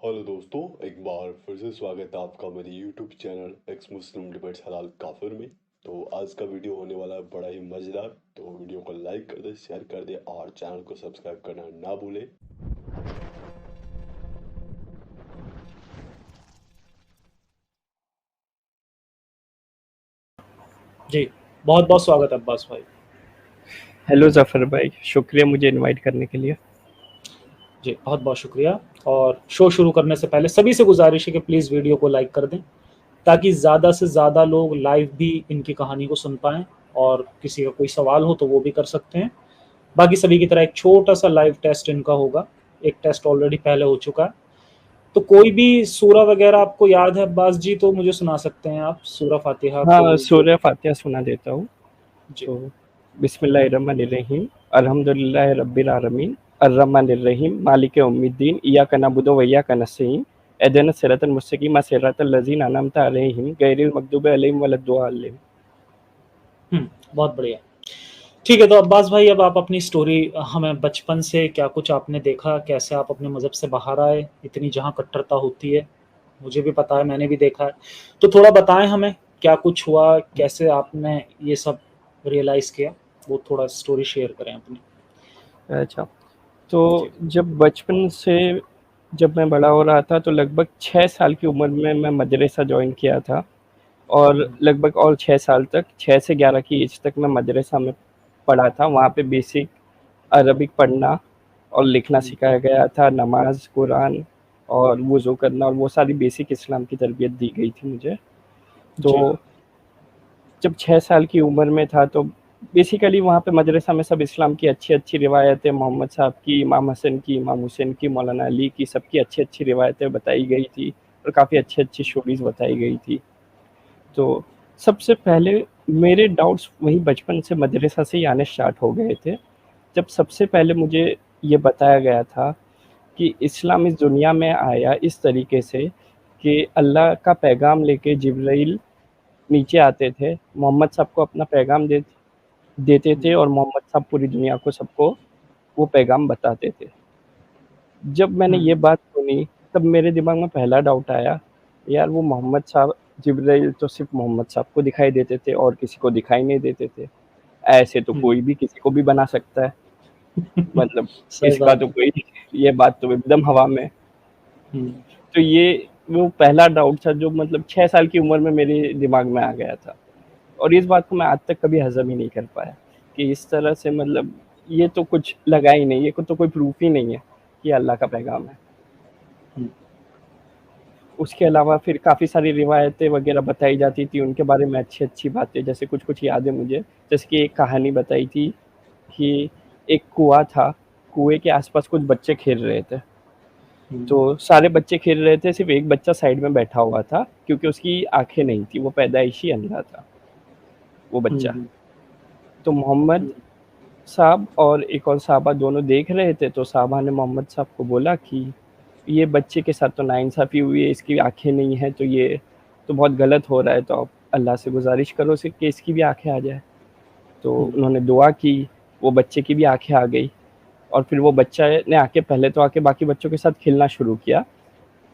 Hello दोस्तों, एक बार फिर से स्वागत है आपका मेरे यूट्यूब चैनल एक्स मुस्लिम डिबेट्स हलाल काफिर में। तो आज का वीडियो होने वाला है बड़ा ही मज़ेदार। तो वीडियो को लाइक कर दे, शेयर कर दे और चैनल को सब्सक्राइब करना ना भूले। जी, बहुत-बहुत स्वागत है अब्बास भाई। हेलो ज़फ़र भाई, शुक्रिया मुझे इनवाइट करने के लिए। जी, बहुत-बहुत शुक्रिया। और शो शुरू करने से पहले सभी से गुज़ारिश है कि प्लीज़ वीडियो को लाइक कर दें, ताकि ज़्यादा से ज़्यादा लोग लाइव भी इनकी कहानी को सुन पाएँ और किसी का कोई सवाल हो तो वो भी कर सकते हैं। बाकी सभी की तरह एक छोटा-सा लाइव टेस्ट इनका होगा। एक टेस्ट ऑलरेडी पहले हो चुका है। तो कोई भी सूरा वग़ैरह आपको याद है अब्बास जी, तो मुझे सुना सकते हैं आप सूरा फ़ातिहा हाँ, को जो सूरह फ़ातिहा सुना देता हूँ। जी। तो बिस्मिल्लाहिर्रहमानिर्रहीम, अल्हम्दुलिल्लाहि रब्बिल आलमीन, अर्रहमानिर्रहीम, मालिक यौमिद्दीन, इय्याका नअबुदु व इय्याका नस्तईन, इहदिनस सिरातल मुस्तकीम, सिरातल लज़ीना अनअमता अलैहिम, गैरिल मग़दूबि अलैहिम वलद्दाल्लीन। बहुत बढ़िया। ठीक है, तो अब्बास भाई अब आप अपनी स्टोरी हमें बचपन से क्या कुछ आपने देखा, कैसे आप अपने मज़हब से बाहर आए, इतनी जहाँ कट्टरता होती है, मुझे भी पता है, मैंने भी देखा है। तो थोड़ा बताएँ हमें, क्या कुछ हुआ, कैसे आपने ये सब रियलाइज़ किया? वो थोड़ा स्टोरी शेयर करें अपनी। अच्छा, तो जी। जब मैं बड़ा हो रहा था तो लगभग 6 साल की उम्र में मैं मदरसा जॉइन किया था और हुँ, लगभग और 6 साल तक 6 से 11 की एज तक मैं मदरसा में पढ़ा था। वहाँ पे बेसिक अरबिक पढ़ना और लिखना हुँ, सिखाया गया था, नमाज़, कुरान और वुज़ू करना और वो सारी बेसिक इस्लाम की तरबियत दी गई थी मुझे। जी। तो जब 6 साल की उम्र में था तो बेसिकली वहाँ पे मदरसा में सब इस्लाम की अच्छी-अच्छी रिवायतें मोहम्मद साहब की, इमाम हसन की, इमाम हुसैन की, मौलाना अली की, सबकी अच्छी-अच्छी रिवायतें बताई गई थी और काफ़ी अच्छी-अच्छी स्टोरीज़ बताई गई थी। तो सबसे पहले मेरे डाउट्स वहीं बचपन से मदरसा से ही आने स्टार्ट हो गए थे। जब सबसे पहले मुझे ये बताया गया था कि इस्लाम इस दुनिया में आया इस तरीके से कि अल्लाह का पैगाम लेके जिब्राइल नीचे आते थे, मोहम्मद साहब को अपना पैगाम देते हुँ, थे और मोहम्मद साहब पूरी दुनिया को सबको वो पैगाम बताते थे। जब मैंने हुँ, ये बात सुनी, तब मेरे दिमाग में पहला डाउट आया, यार वो मोहम्मद साहब जिब्राइल तो सिर्फ़ मोहम्मद साहब को दिखाई देते थे और किसी को दिखाई नहीं देते थे। ऐसे तो हुँ। कोई भी किसी को भी बना सकता है, मतलब सही इसका बात तो है। कोई ये बात तो एकदम हवा में। हुँ, तो ये वो पहला डाउट था जो मतलब 6 साल की उम्र में मेरे दिमाग में आ गया था और इस बात को मैं आज तक कभी हज़म ही नहीं कर पाया कि इस तरह से मतलब ये तो कुछ लगा ही नहीं, ये तो कोई प्रूफ़ ही नहीं है कि अल्लाह का पैगाम है। हुँ, उसके अलावा फिर काफ़ी सारी रिवायतें वग़ैरह बताई जाती थी, उनके बारे में अच्छी-अच्छी बातें, जैसे कुछ-कुछ याद है मुझे। जैसे कि एक कहानी बताई थी कि एक कुआँ था, कुएँ के आस-पास कुछ बच्चे खेल रहे थे। हुँ, तो सारे बच्चे खेल रहे थे, सिर्फ़ एक बच्चा साइड में बैठा हुआ था क्योंकि उसकी आँखें नहीं थी, वो पैदाइशी अंधा था, वो हुँ, बच्चा। हुँ, तो मोहम्मद हुँ, साहब और एक और साहबा दोनों देख रहे थे, तो साहबा ने मोहम्मद साहब को बोला कि ये बच्चे के साथ तो नाइंसाफ़ी हुई है, इसकी आँखें नहीं हैं, तो ये तो बहुत गलत हो रहा है, तो आप अल्लाह से गुज़ारिश करो से कि इसकी भी आँखें आ जाएँ। तो हुँ। उन्होंने दुआ की, वो बच्चे की भी आँखें आ गई और फिर वो बच्चा ने आके पहले तो आके बाकी बच्चों के साथ खेलना शुरू किया।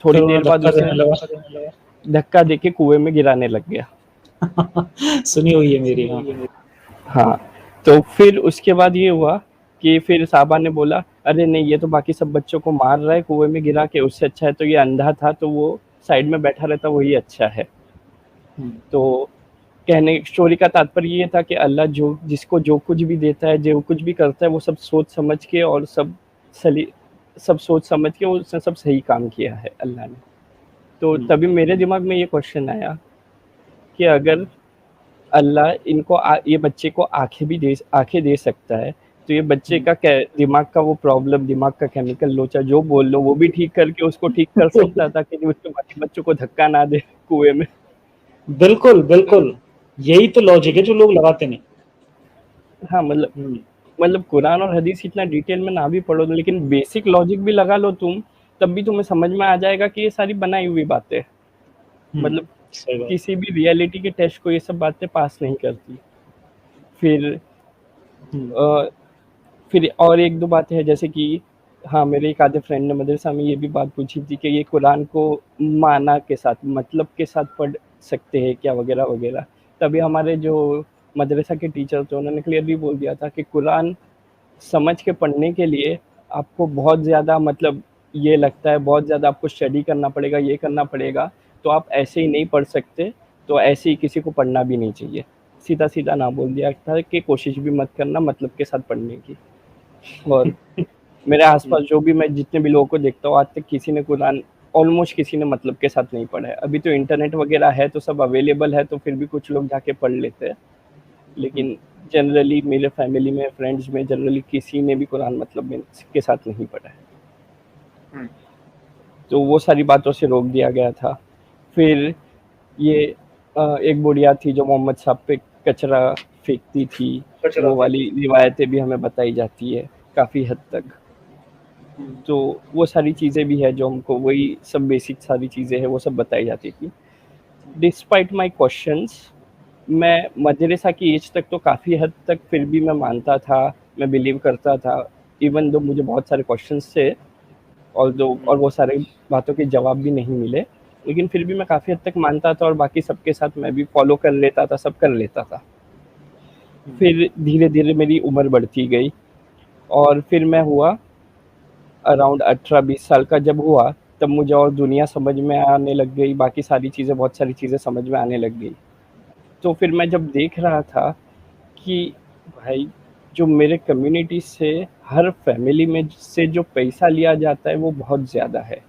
फिर थोड़ी उन्हें देर बाद धक्का उसे देने लगा। धक्का देके कुएँ में गिराने लग गया। सुनी हुई है मेरी, हाँ। हाँ, तो फिर उसके बाद ये हुआ कि फिर साहबा ने बोला, "अरे नहीं, ये तो बाकी सब बच्चों को मार रहा है कुएँ में गिरा के, उससे अच्छा है तो ये अंधा था तो वो साइड में बैठा रहता वही अच्छा है।" हुँ, तो कहने स्टोरी का तात्पर्य ये था कि अल्लाह जिसको जो कुछ भी देता है, जो कुछ भी करता है, वो सब सोच समझ के और सली सब सोच समझ के उसने सब सही काम किया है अल्लाह ने। तो हुँ, तभी मेरे दिमाग में ये क्वेश्चन आया कि अगर अल्लाह ये बच्चे को आँखें दे सकता है, तो ये बच्चे हुँ। का कै दिमाग का वो प्रॉब्लम, दिमाग का केमिकल लोचा जो बोल लो, वो भी ठीक करके उसको ठीक कर सकता था कि उसके बाकी बच्चों को धक्का ना दे कुएँ में। बिल्कुल, बिल्कुल। यही तो लॉजिक है जो लोग लगाते नहीं। हाँ, हुँ, मतलब कुरान और हदीस इतना डिटेल में ना भी पढ़ो लेकिन बेसिक लॉजिक भी लगा लो तुम, तब भी तुम्हें समझ में आ जाएगा कि ये सारी बनाई हुई बातें हैं। हुँ। मतलब सही बात। किसी भी रियलिटी के टेस्ट को ये सब बातें पास नहीं करती। फिर हुँ, अ, फिर और 1-2 बातें हैं जैसे कि हाँ, मेरे एक आधे फ्रेंड ने मदरसा में ये भी बात पूछी थी कि ये कुरान को माना के साथ, मतलब के साथ पढ़ सकते हैं क्या, वगैरह वगैरह। तभी हमारे जो मदरसा के टीचर थे उन्होंने क्लियरली बोल दिया था कि कुरान समझ के पढ़ने के लिए आपको बहुत ज़्यादा, मतलब ये लगता है बहुत ज़्यादा आपको स्टडी करना पड़ेगा, ये करना पड़ेगा, तो आप ऐसे ही नहीं पढ़ सकते, तो ऐसे ही किसी को पढ़ना भी नहीं चाहिए। सीधा-सीधा ना बोल दिया था कि कोशिश भी मत करना मतलब के साथ पढ़ने की। और मेरे आस-पास जो भी मैं जितने भी लोगों को देखता हूँ, आज तक किसी ने कुरान ऑलमोस्ट किसी ने मतलब के साथ नहीं पढ़ा है। अभी तो इंटरनेट वगैरह है तो सब अवेलेबल है, तो फिर भी कुछ लोग जाके पढ़ लेते हैं। लेकिन जनरली मेरे फैमिली में, फ्रेंड्स में जनरली किसी ने भी कुरान मतलब में के साथ नहीं पढ़ा है। तो वो सारी बातों से रोक दिया गया था। फिर ये एक बुढ़िया थी जो मोहम्मद साहब पे कचरा फेंकती थी, कचरा वो वाली रिवायतें भी हमें बताई जाती है काफ़ी हद तक। तो वो सारी चीज़ें भी है जो हमको, वही सब बेसिक सारी चीज़ें हैं वो सब बताई जाती थी। डिस्पाइट माय क्वेश्चंस, मैं मदरसा की एज तक तो काफ़ी हद तक फिर भी मैं मानता था, मैं बिलीव करता था, इवन दो मुझे बहुत सारे क्वेश्चंस थे और वो सारे बातों के जवाब भी नहीं मिले, लेकिन फिर भी मैं काफ़ी हद तक मानता था और बाकी सबके साथ मैं भी फॉलो कर लेता था, सब कर लेता था। फिर धीरे-धीरे मेरी उम्र बढ़ती गई और फिर मैं हुआ अराउंड 18-20 साल का जब हुआ, तब मुझे और दुनिया समझ में आने लग गई, बाकी सारी चीज़ें, बहुत सारी चीज़ें समझ में आने लग गई। तो फिर मैं जब देख रहा था कि भाई जो मेरे कम्युनिटी से, हर फैमिली में से जो पैसा लिया जाता है वो बहुत ज़्यादा है,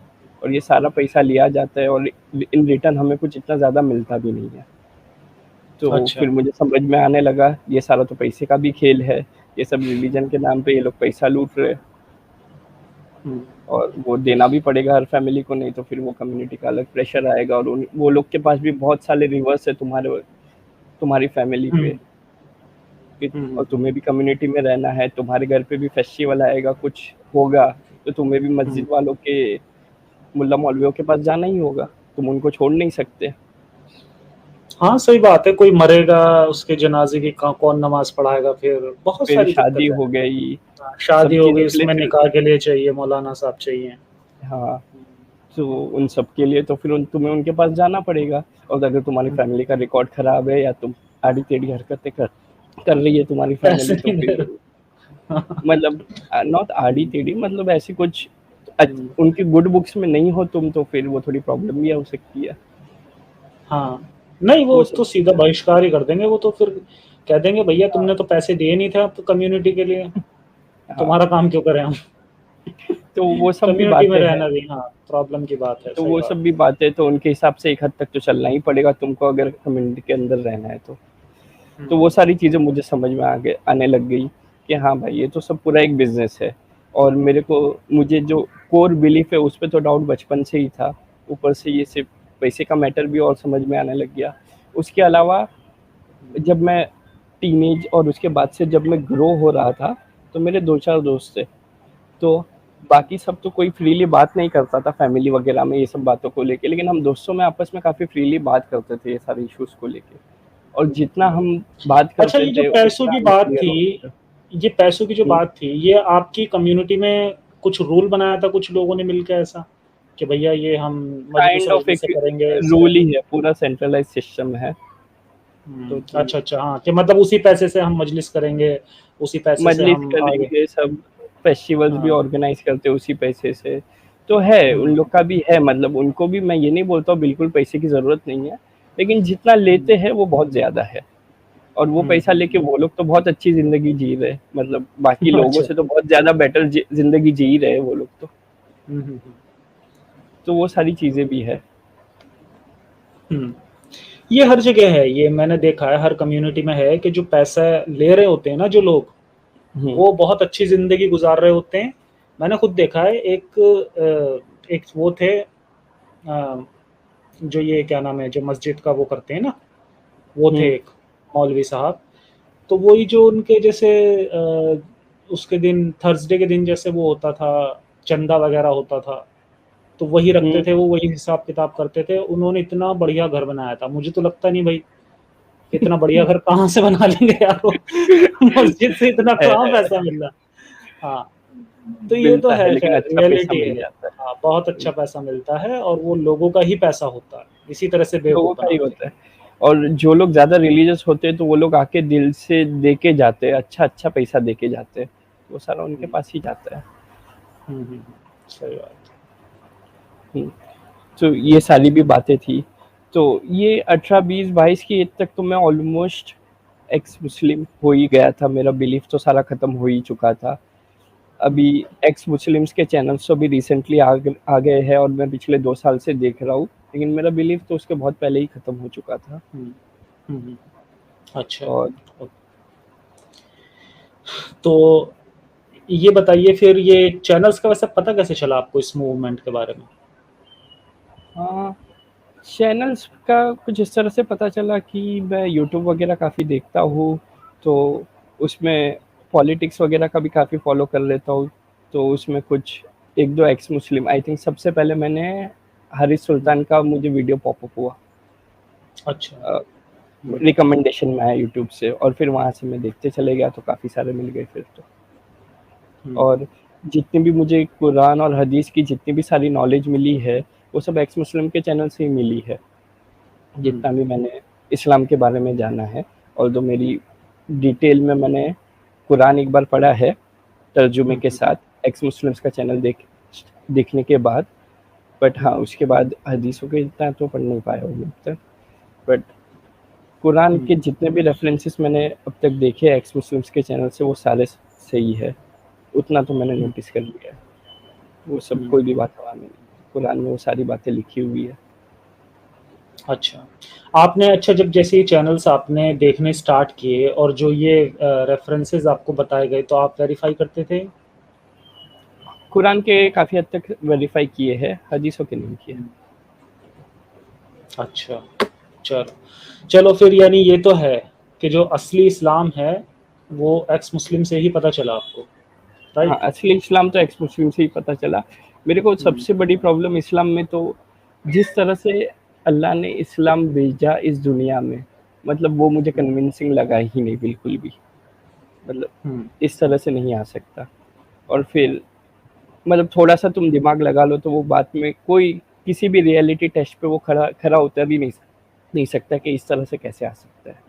और ये सारा पैसा लिया जाता है और इन रिटर्न हमें कुछ इतना ज़्यादा मिलता भी नहीं है। तो अच्छा। फिर मुझे समझ में आने लगा ये सारा तो पैसे का भी खेल है, ये सब रिलीजन के नाम पे ये लोग पैसा लूट रहे हैं, और वो देना भी पड़ेगा हर फैमिली को, नहीं तो फिर वो कम्युनिटी का अलग प्रेशर आएगा, और वो लोग के पास भी बहुत सारे रिवर्स है तुम्हारी फैमिली पे, और तुम्हें भी कम्युनिटी में रहना है, तुम्हारे घर पे भी फेस्टिवल आएगा, कुछ होगा, तो तुम्हें भी मस्जिद वालों के, मुल्ला मौलवियों के पास जाना ही होगा, तुम उनको छोड़ नहीं सकते। हाँ सही बात है, कोई मरेगा उसके जनाजे की कौन नमाज पढ़ाएगा, फिर बहुत फिर सारी शादी दिक्कत हो है। गई, शादी सब हो गई, चीज़ों के लिए उसमें फिर, निकाह के लिए चाहिए, मौलाना साहब चाहिए। हाँ, तो उन सब के लिए तो फिर तुम्हें उनके पास जाना पड़ेगा, और अगर तुम्हारी फैमिली का रिकॉर्ड खराब है या तुम आड़ी-टेढ़ी हरकतें कर रही है तुम्हारी पैसे फैमिली, तो नहीं दे फिर रहे। मतलब नॉट आड़ी-टेढ़ी, मतलब ऐसी कुछ उनकी गुड बुक्स में नहीं हो तुम, तो फिर वो थोड़ी प्रॉब्लम भी हो सकती है। हाँ, नहीं वो वो तो सब, सीधा बहिष्कार ही कर देंगे, वो तो फिर कह देंगे भैया तुमने तो पैसे दिए नहीं थे अब कम्युनिटी के लिए, हाँ, तुम्हारा काम क्यों करें हम। तो वो सब भी कम्युनिटी में बातें हैं। रहना भी हाँ प्रॉब्लम की बात है, तो सही वो बात। सब भी बातें तो उनके हिसाब से एक हद तक तो चलना ही पड़ेगा तुमको, अगर कम्युनिटी के अंदर रहना है तो। तो वो सारी चीज़ें मुझे समझ में आने लग गई कि हाँ भाई ये तो सब पूरा एक बिजनेस है, और मुझे जो कोर बिलीफ है उस पर तो डाउट बचपन से ही था, ऊपर से ये सिर्फ पैसे का मैटर भी और समझ में आने लग गया। उसके अलावा जब मैं टीनेज और उसके बाद से जब मैं ग्रो हो रहा था, तो मेरे 2-4 दोस्त थे, तो बाकी सब तो कोई फ्रीली बात नहीं करता था फैमिली वगैरह में ये सब बातों को लेके, लेकिन हम दोस्तों में आपस में काफ़ी फ्रीली बात करते थे ये सारे इश्यूज़ को लेके, और जितना हम बात अच्छा, करते ये जो थे पैसों उतना की हमें बात क्लियर थी, होता था। ये पैसों की जो हुँ, बात थी, ये आपकी कम्युनिटी में कुछ रूल बनाया था कुछ लोगों ने मिलकर ऐसा कि भैया ये हम मजलिस काइंड ऑफ वजलिस एक से करेंगे ऐसे। रूल ही है, पूरा सेंट्रलाइज़ सिस्टम है। तो तुम अच्छा अच्छा, हाँ कि मतलब उसी पैसे से हम मजलिस करेंगे, उसी पैसे से मजलिस हम आगे। करेंगे, सब फेस्टिवल्स भी हाँ। ऑर्गेनाइज़ करते हैं उसी पैसे से। तो है, उन हम्म, लोग का भी है, मतलब उनको भी मैं ये नहीं बोलता हूँ बिल्कुल पैसे की ज़रूरत नहीं है, लेकिन जितना लेते हैं वो बहुत ज़्यादा है। और वो पैसा लेके वो लोग तो बहुत अच्छी ज़िंदगी जी रहे हैं, मतलब बाकी लोगों अच्छा। से तो बहुत ज़्यादा बेटर ज़िंदगी जी रहे हैं वो लोग तो। हम्म। तो वो सारी चीज़ें भी है। हम्म। ये हर जगह है, ये मैंने देखा है हर कम्युनिटी में है कि जो पैसा ले रहे होते हैं ना जो लोग, हुँ, वो बहुत अच्छी जिंदगी गुजार रहे होते हैं। मैंने खुद देखा है, एक वो थे, जो ये क्या नाम है जो मस्जिद का वो करते हैं ना, वो थे हुँ, एक मौलवी साहब। तो वही जो उनके जैसे उसके दिन थर्सडे के दिन जैसे वो होता था, चंदा वगैरह होता था, तो वही रखते हुँ। थे, वो वही हिसाब किताब करते थे। उन्होंने इतना बढ़िया घर बनाया था, मुझे तो लगता नहीं भाई इतना बढ़िया घर कहाँ से बना लेंगे यार वो। मस्जिद से इतना कहाँ है, पैसा मिल रहा। हाँ, तो ये तो मिलता है, है, लेकिन खैर अच्छा पैसा रियलिटी मिल है। जाता है। हाँ, बहुत अच्छा पैसा मिलता है और वो लोगों का ही पैसा होता है, इसी तरह से लोगों बेवकूफ़ का ही बनाते हैं। होता है। और जो लोग ज़्यादा रिलीजियस होते हैं, तो वो लोग आके दिल से दे के जाते हैं, अच्छा-अच्छा पैसा दे के जाते हैं। वो सारा उनके हुँ। पास ही जाता है। सही बात। हुँ। तो ये सारी भी बातें थी। तो ये 18, 20, 22 की एज तक तो मैं ऑलमोस्ट एक्स मुस्लिम हो ही गया था, मेरा बिलीफ तो सारा खत्म हो ही चुका था। अभी एक्स मुस्लिम्स के चैनल्स तो अभी रिसेंटली आ गए हैं और मैं पिछले 2 साल से देख रहा हूँ, लेकिन मेरा बिलीफ तो उसके बहुत पहले ही खत्म हो चुका था। हुँ, हुँ। अच्छा। और ओ तो ये बताइए, फिर ये चैनल्स का वैसे पता कैसे चला आपको इस मूवमेंट के बारे में? हाँ, चैनल्स का कुछ इस तरह से पता चला कि मैं यूट्यूब वगैरह काफ़ी देखता हूँ, तो उसमें पॉलिटिक्स वगैरह का भी काफ़ी फ़ॉलो कर लेता हूँ। तो उसमें कुछ 1-2 एक्स मुस्लिम, आई थिंक सबसे पहले मैंने हारिस हुँ, सुल्तान का मुझे वीडियो पॉपअप हुआ। अच्छा। अ, हुँ, रिकमेंडेशन में आया यूट्यूब से और फिर वहाँ से मैं देखते चले गया, तो काफ़ी सारे मिल गए फिर तो। हुँ, और जितनी भी मुझे कुरान और हदीस की जितनी भी सारी नॉलेज मिली है, वो सब एक्स मुस्लिम के चैनल से ही मिली है। हुँ, जितना भी मैंने इस्लाम के बारे में जाना है, और जो मेरी डिटेल में मैंने कुरान एक बार पढ़ा है तर्जुमे हुँ, के साथ, एक्स मुस्लिम्स का चैनल देखने के बाद। बट हाँ, हुँ, उसके बाद हदीसों के इतना तो पढ़ नहीं पाया हूँ अब तक। बट कुरान हुँ, के जितने भी रेफरेंसेस मैंने अब तक देखे एक्स मुस्लिम्स के चैनल से, वो सारे सही है। उतना तो मैंने हुँ, नोटिस कर लिया है। वो सब हुँ। कोई भी बात हवा में नहीं है। कुरान में वो सारी बातें लिखी हुई है। अच्छा। आपने अच्छा जब जैसे ये चैनल्स आपने देखने स्टार्ट किए और जो ये रेफ़रेंसेस आपको बताए गए, तो आप वेरीफ़ाई करते थे? कुरान के काफ़ी हद तक वेरीफाई किए हैं, हदीसों के नहीं किए। हुँ, अच्छा। चलो। चलो फिर यानी ये तो है कि जो असली इस्लाम है, वो एक्स मुस्लिम से ही पता चला आपको, हाँ, राइट? असली इस्लाम तो एक्स मुस्लिम से ही पता चला। मेरे को हुँ, सबसे बड़ी प्रॉब्लम इस्लाम में तो जिस तरह से अल्लाह ने इस्लाम भेजा इस दुनिया में, मतलब वो मुझे हुँ, कन्विंसिंग लगा ही नहीं बिल्कुल भी। मतलब हुँ, इस तरह से नहीं आ सकता। और फिर मतलब थोड़ा-सा तुम दिमाग लगा लो, तो वो बात में कोई किसी भी रियलिटी टेस्ट पे वो खड़ा खरा उतर ही नहीं सकता कि इस तरह से कैसे आ सकता है।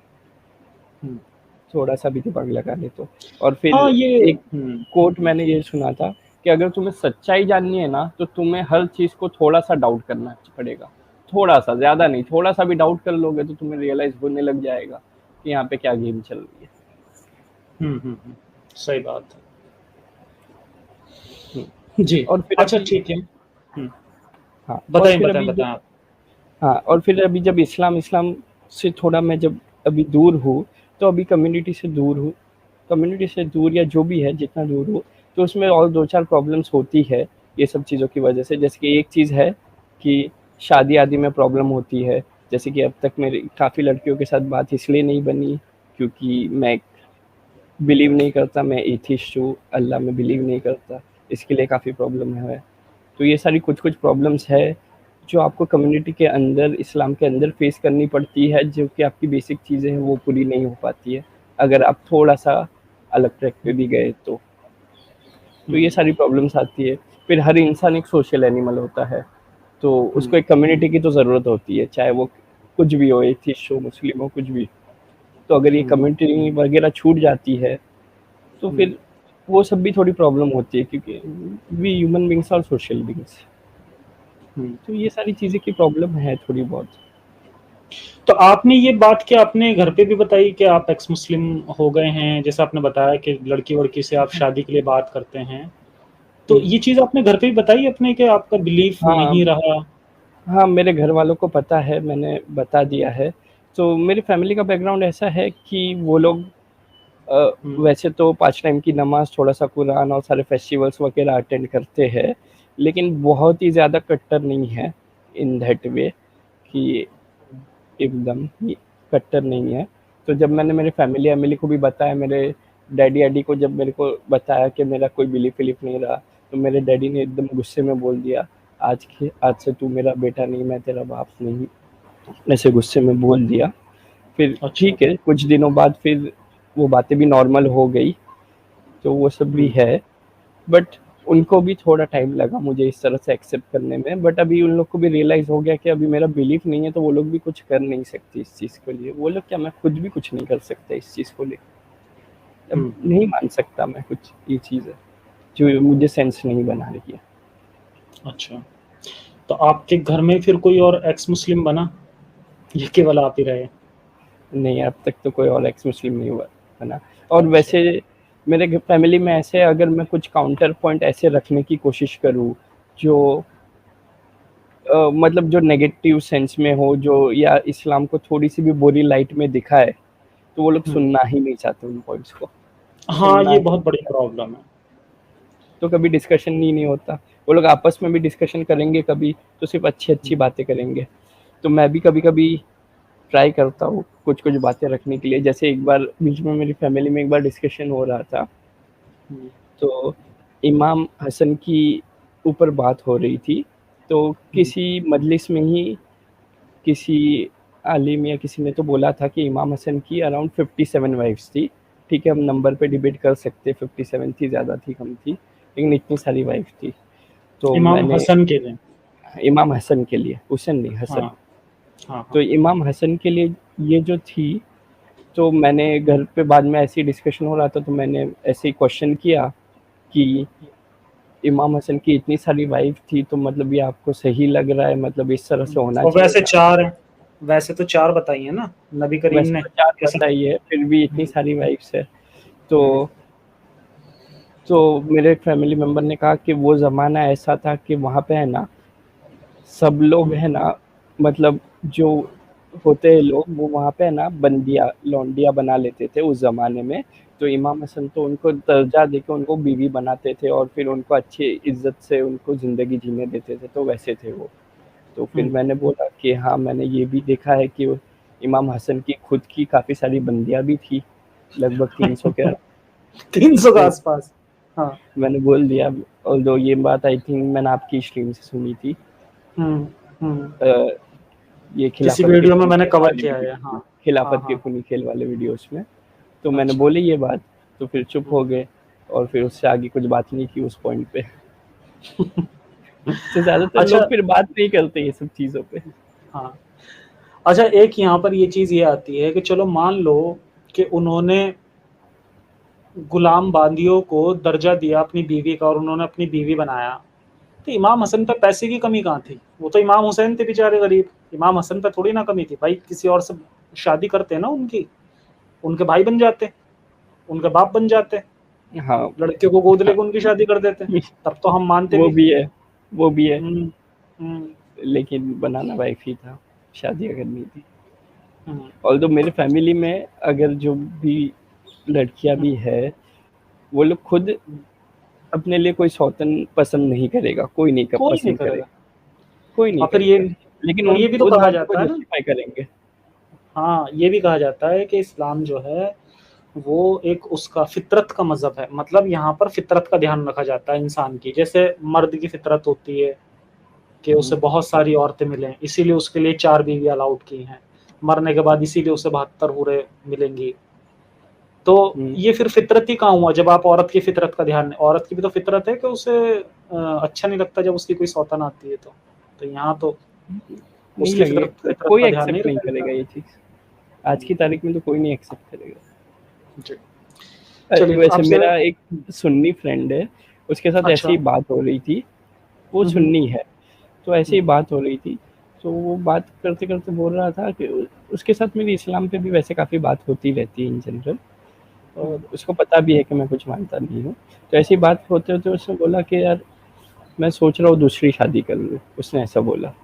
हुँ। थोड़ा-सा भी दिमाग लगा ले तो। और फिर हाँ, ये एक कोट मैंने ये सुना था कि अगर तुम्हें सच्चाई जाननी है ना, तो तुम्हें हर चीज़ को थोड़ा-सा डाउट करना पड़ेगा। थोड़ा-सा, ज़्यादा नहीं, थोड़ा-सा भी डाउट कर लोगे तो तुम्हें रियलाइज़ होने लग जाएगा कि यहाँ पे क्या गेम चल रही है। सही बात हुँ, है। जी, और फिर अच्छा अभी ठीक है। हुँ, हाँ, और बताएँ, फिर बताएँ, अभी जब बताएँ आप। हाँ, और फिर अभी जब इस्लाम इस्लाम से थोड़ा मैं जब अभी दूर हूँ, तो अभी कम्युनिटी से दूर हूँ। कम्युनिटी से दूर या जो भी है, जितना दूर हूँ, तो उसमें और 2-4 प्रॉब्लम्स होती है, ये सब चीज़ों की वजह से। जैसे कि एक चीज़ है कि शादी-आदी में प्रॉब्लम होती है। जैसे कि अब तक मेरी काफ़ी लड़कियों के साथ बात इसलिए नहीं बनी, क्योंकि मैं बिलीव नहीं करता, मैं एथिस्ट हूँ, अल्लाह में बिलीव नहीं करता, इसके लिए काफ़ी प्रॉब्लम है। तो ये सारी कुछ-कुछ प्रॉब्लम्स है, जो आपको कम्युनिटी के अंदर, इस्लाम के अंदर फेस करनी पड़ती है, जो कि आपकी बेसिक चीज़ें हैं, वो पूरी नहीं हो पाती है, अगर आप थोड़ा-सा अलग ट्रैक पे भी गए तो। तो हुँ, ये सारी प्रॉब्लम्स आती है। फिर हर इंसान एक सोशल एनिमल होता है, तो हुँ, उसको एक कम्युनिटी की तो ज़रूरत होती है, चाहे वो कुछ भी हो, एथिस्ट हो, मुस्लिम हो, कुछ भी। तो अगर ये हुँ, कम्युनिटी वगैरह छूट जाती है, तो हुँ, फिर वो सब भी थोड़ी प्रॉब्लम होती है, क्योंकि we human beings are social beings. हुँ। तो ये सारी चीज़ें की प्रॉब्लम है थोड़ी बहुत। तो आपने ये बात क्या अपने घर पे भी बताई कि आप एक्स मुस्लिम हो गए हैं? जैसा आपने बताया कि लड़की-वड़की से आप शादी के लिए बात करते हैं। तो हुँ। ये चीज़ आपने घर पे भी बताई अपने कि आपका बिलीफ हाँ, नहीं रहा? हाँ, मेरे घर वालों को पता है, मैंने बता दिया है। तो मेरी फैमिली का बैकग्राउंड ऐसा है कि वो लोग हुँ, वैसे तो 5 टाइम की नमाज़, थोड़ा-सा कुरान और सारे फेस्टिवल्स वगैरह अटेंड करते हैं, लेकिन बहुत ही ज़्यादा कट्टर नहीं है इन दैट वे कि एकदम ही कट्टर नहीं है। तो जब मैंने मेरे फैमिली-वैमिली को भी बताया, मेरे डैडी-वैडी को जब मेरे को बताया कि मेरा कोई बिलीफ-विलीफ नहीं रहा, तो मेरे डैडी ने एकदम गुस्से में बोल दिया, आज से तू मेरा बेटा नहीं, मैं तेरा बाप नहीं। ऐसे गुस्से में बोल दिया। फिर अच्छा। ठीक है, कुछ दिनों बाद फिर वो बातें भी नॉर्मल हो गई, तो वो सब भी हुँ, है। बट उनको भी थोड़ा टाइम लगा मुझे इस तरह से एक्सेप्ट करने में, बट अभी उन लोग को भी रियलाइज हो गया कि अभी मेरा बिलीफ नहीं है, तो वो लोग भी कुछ कर नहीं सकते इस चीज़ के लिए। वो लोग क्या, मैं खुद भी कुछ नहीं कर सकता इस चीज़ को लेकर। अब नहीं मान सकता मैं कुछ, ये चीज़ है जो मुझे सेंस नहीं बना रही है। अच्छा, तो आपके घर में फिर कोई और एक्स मुस्लिम बना, ये केवल आप ही रहे? नहीं, अब तक तो कोई और एक्स मुस्लिम नहीं हुआ बना। और वैसे मेरे फैमिली में ऐसे, अगर मैं कुछ काउंटर पॉइंट ऐसे रखने की कोशिश करूँ जो मतलब जो नेगेटिव सेंस में हो, जो या इस्लाम को थोड़ी सी भी बुरी लाइट में दिखाए, तो वो लोग सुनना ही नहीं चाहते उन पॉइंट्स को। हाँ, ये बहुत बड़ी प्रॉब्लम है। तो कभी डिस्कशन ही नहीं होता। वो लोग आपस में भी डिस्कशन करेंगे कभी, तो सिर्फ अच्छी बातें करेंगे। तो मैं भी कभी कभी ट्राई करता हूँ कुछ कुछ बातें रखने के लिए। जैसे एक बार बीच में मेरी फैमिली में एक बार डिस्कशन हो रहा था, तो इमाम हसन की ऊपर बात हो रही थी। तो किसी मजलिस में ही किसी आलिम या किसी ने तो बोला था कि इमाम हसन की अराउंड 57 वाइफ्स थी। ठीक है, हम नंबर पे डिबेट कर सकते, 57 थी, ज़्यादा थी, कम थी, लेकिन इतनी सारी वाइफ थी। तो इमाम हसन के लिए? इमाम हसन के लिए, हुसैन नहीं, हसन। हाँ, हाँ, तो इमाम हसन के लिए ये जो थी, तो मैंने घर पे बाद में ऐसे ही डिस्कशन हो रहा था, तो मैंने ऐसे ही क्वेश्चन किया कि इमाम हसन की इतनी सारी वाइफ थी, तो मतलब ये आपको सही लग रहा है? मतलब इस तरह से होना और चाहिए वैसे था? 4 हैं, वैसे तो 4 बताई है ना नबी करीम वैसे ने। तो 4 कैसे? बताई है, फिर भी इतनी सारी वाइफ्स है। तो मेरे फैमिली मेंबर ने कहा कि वो ज़माना ऐसा था कि वहाँ पे है ना, सब लोग है ना, मतलब जो होते हैं लोग, वो वहाँ पे है ना बंदियाँ, लौंडिया बना लेते थे उस ज़माने में। तो इमाम हसन तो उनको दर्जा देके उनको बीवी बनाते थे, और फिर उनको अच्छी इज़्ज़त से उनको ज़िंदगी जीने देते थे, तो वैसे थे वो। तो फिर मैंने बोला कि हाँ, मैंने ये भी देखा है कि इमाम हसन की खुद की काफ़ी सारी बंदियाँ भी थी, लगभग 300 के 300 के तो आसपास। हाँ। मैंने बोल दिया, ऑल्दो ये बात आई थिंक मैंने आपकी स्ट्रीम से सुनी थी। ये किसी खिलाफत के वीडियो में खूनी मैंने खेल कवर वाले किया है। वीडियो, हाँ, खिलाफत हाँ, के हाँ। खूनी खेल वाले वीडियोस में। तो मैंने अच्छा। बोली ये बात, तो फिर चुप हो गए, और फिर उससे आगे कुछ बात नहीं की उस पॉइंट पे। तो ज़्यादातर अच्छा। लोग फिर बात नहीं करते ये सब चीज़ों पे। हाँ, अच्छा, एक यहाँ पर ये चीज़ ये आती है कि चलो मान लो कि उन्होंने गुलाम बांदियों को दर्जा दिया अपनी बीवी का, और उन्होंने अपनी बीवी बनाया, तो इमाम हसन पे पैसे की कमी कहाँ थी? वो तो इमाम हुसैन थे बेचारे गरीब, इमाम हसन पे थोड़ी ना कमी थी भाई। किसी और से शादी करते ना उनकी, उनके भाई बन जाते, उनके बाप बन जाते, हाँ, लड़के को गोद लेके उनकी शादी कर देते, तब तो हम मानते वो भी। भी है, वो भी है, हम्म, हम्म, लेकिन बनाना वाइफ ही था, शादियाँ करनी थी। हम्म, ऑल्दो मेरे फैमिली में अगर जो भी लड़कियाँ भी है, वो लोग खुद अपने लिए कोई सौतन पसंद नहीं करेगा, कोई नहीं कोई नहीं पसंद करेगा। करेगा, कोई नहीं और फिर ये करेगा, लेकिन और उन ये भी तो उस कहा बात को जाता है ना, जस्टिफाई करेंगे। हाँ, ये भी कहा जाता है कि इस्लाम जो है वो एक उसका फितरत का मजहब है। मतलब यहाँ पर फितरत का ध्यान रखा जाता है इंसान की। जैसे मर्द की फितरत होती है कि उसे बहुत सारी औरतें मिलें, इसीलिए उसके लिए 4 बीवी अलाउड की हैं, मरने के बाद इसीलिए उसे 72 हूरें मिलेंगी। तो ये फिर फितरत ही कहाँ हुआ जब आप औरत की फितरत का ध्यान, औरत की भी तो फितरत है कि उसे अच्छा नहीं लगता जब उसकी कोई सौतन आती है। तो यहाँ तो नहीं उसकी लगेगा, फितरत कोई का ध्यान नहीं एक्सेप्ट नहीं रखा करेगा जाता। ये चीज़। आज की तारीख में तो कोई नहीं एक्सेप्ट करेगा। जी, चलिए वैसे आपसे। मेरा एक सुन्नी फ्रेंड है, उसके साथ ऐसे अच्छा। ही बात हो रही थी। वो सुन्नी है, तो ऐसे ही बात हो रही थी। तो वो बात करते-करते बोल रहा था कि उसके साथ मेरी इस्लाम पे भी वैसे काफ़ी बात होती रहती है इन जनरल, और उसको पता भी है कि मैं कुछ मानता नहीं हूँ। तो ऐसी बात होते-होते उसने बोला कि यार, मैं सोच रहा हूँ दूसरी शादी कर लूँ, उसने ऐसा बोला।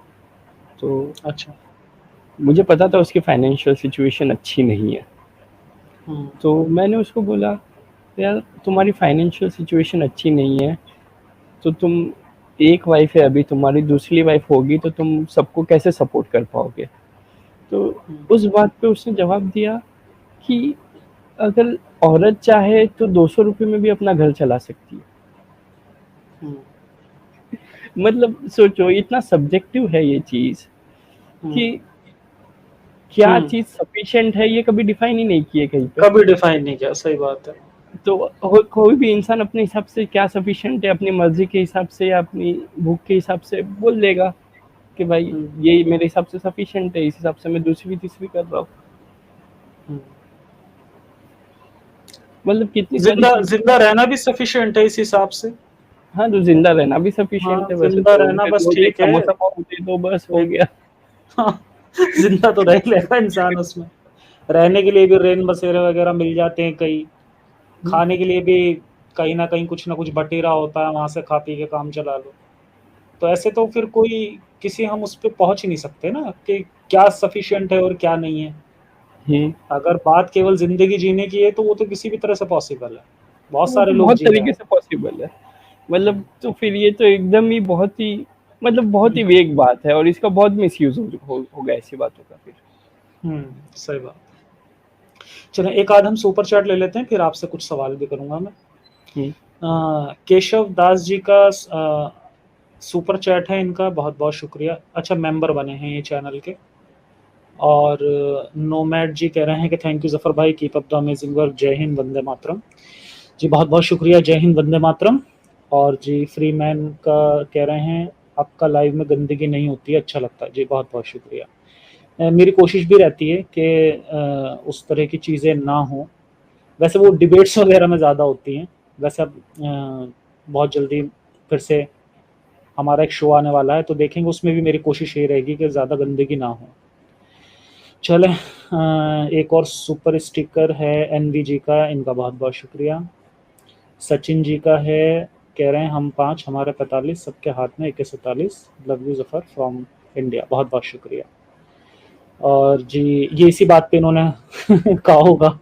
तो अच्छा। मुझे पता था उसकी फाइनेंशियल सिचुएशन अच्छी नहीं है। तो मैंने उसको बोला, यार तुम्हारी फाइनेंशियल सिचुएशन अच्छी नहीं है, तो तुम एक वाइफ है अभी, तुम्हारी दूसरी वाइफ होगी तो तुम सबको कैसे सपोर्ट कर पाओगे? तो उस बात पे उसने जवाब दिया कि अगर औरत चाहे तो 200 रुपए में भी अपना घर चला सकती है। मतलब सोचो, इतना सब्जेक्टिव है ये चीज़ कि क्या चीज़ सफिशिएंट है, ये कभी डिफाइन ही नहीं की है कहीं पे। कभी डिफाइन नहीं किया, सही बात है। तो कोई भी इंसान अपने हिसाब से क्या सफिशिएंट है, अपनी मर्जी के हिसाब से या अपनी भूख के हिसाब से बोल देगा कि भाई ये मेरे हिसाब से सफिशिएंट है, इस हिसाब से मैं दूसरी तीसरी कर रहा हूँ। मतलब कितनी जिंदा रहना भी सफिशिएंट है इस हिसाब से। हाँ, तो जिंदा रहना भी सफिशिएंट है वैसे। जिंदा रहना बस ठीक है, समोसा पाव दे दो बस हो गया। हाँ, जिंदा तो रह लेगा इंसान, उसमें रहने के लिए भी रेन बसेरे वगैरह मिल जाते हैं, कई खाने के लिए भी कहीं ना कहीं कुछ ना कुछ बटेरा होता है, वहां से खा पी के काम चला लो। तो ऐसे तो फिर कोई किसी हम उस पर पहुंच ही नहीं सकते ना कि क्या सफिशिएंट है और क्या नहीं है। अगर बात केवल जिंदगी जीने की है तो वो तो किसी भी तरह से पॉसिबल है, बहुत सारे लोग बहुत जी रहे तरीके हैं। से पॉसिबल है। मतलब तो फिर ये तो एकदम ही बहुत ही बहुत ही वेग बात है, और इसका बहुत मिसयूज होगा ऐसी बातों का फिर। सही बात। चलो एक आध हम सुपर चैट ले लेते हैं, फिर आपसे कुछ सवाल भी करूंगा मैं। केशव दास जी का सुपर चैट है इनका, बहुत बहुत शुक्रिया। अच्छा, मेंबर बने हैं ये चैनल के। और नोमैड जी कह रहे हैं कि थैंक यू जफर भाई, keep up the amazing work, जय हिंद वंदे मातरम। जी बहुत बहुत शुक्रिया, जय हिंद वंदे मातरम। और जी फ्री मैन का कह रहे हैं आपका लाइव में गंदगी नहीं होती है, अच्छा लगता है। जी बहुत बहुत शुक्रिया। मेरी कोशिश भी रहती है कि उस तरह की चीज़ें ना हो। वैसे वो डिबेट्स वगैरह में ज़्यादा होती हैं। वैसे अब बहुत जल्दी फिर से हमारा एक शो आने वाला है, तो देखेंगे, उसमें भी मेरी कोशिश ये रहेगी कि ज़्यादा गंदगी ना हो। चले एक और सुपर स्टिकर है एनवी जी का, इनका बहुत बहुत शुक्रिया। सचिन जी का है, कह रहे हैं हम 5 हमारे 45 सबके हाथ में AK-47, love you Zafar from India, बहुत बहुत शुक्रिया। और जी ये इसी बात पे इन्होंने कहा होगा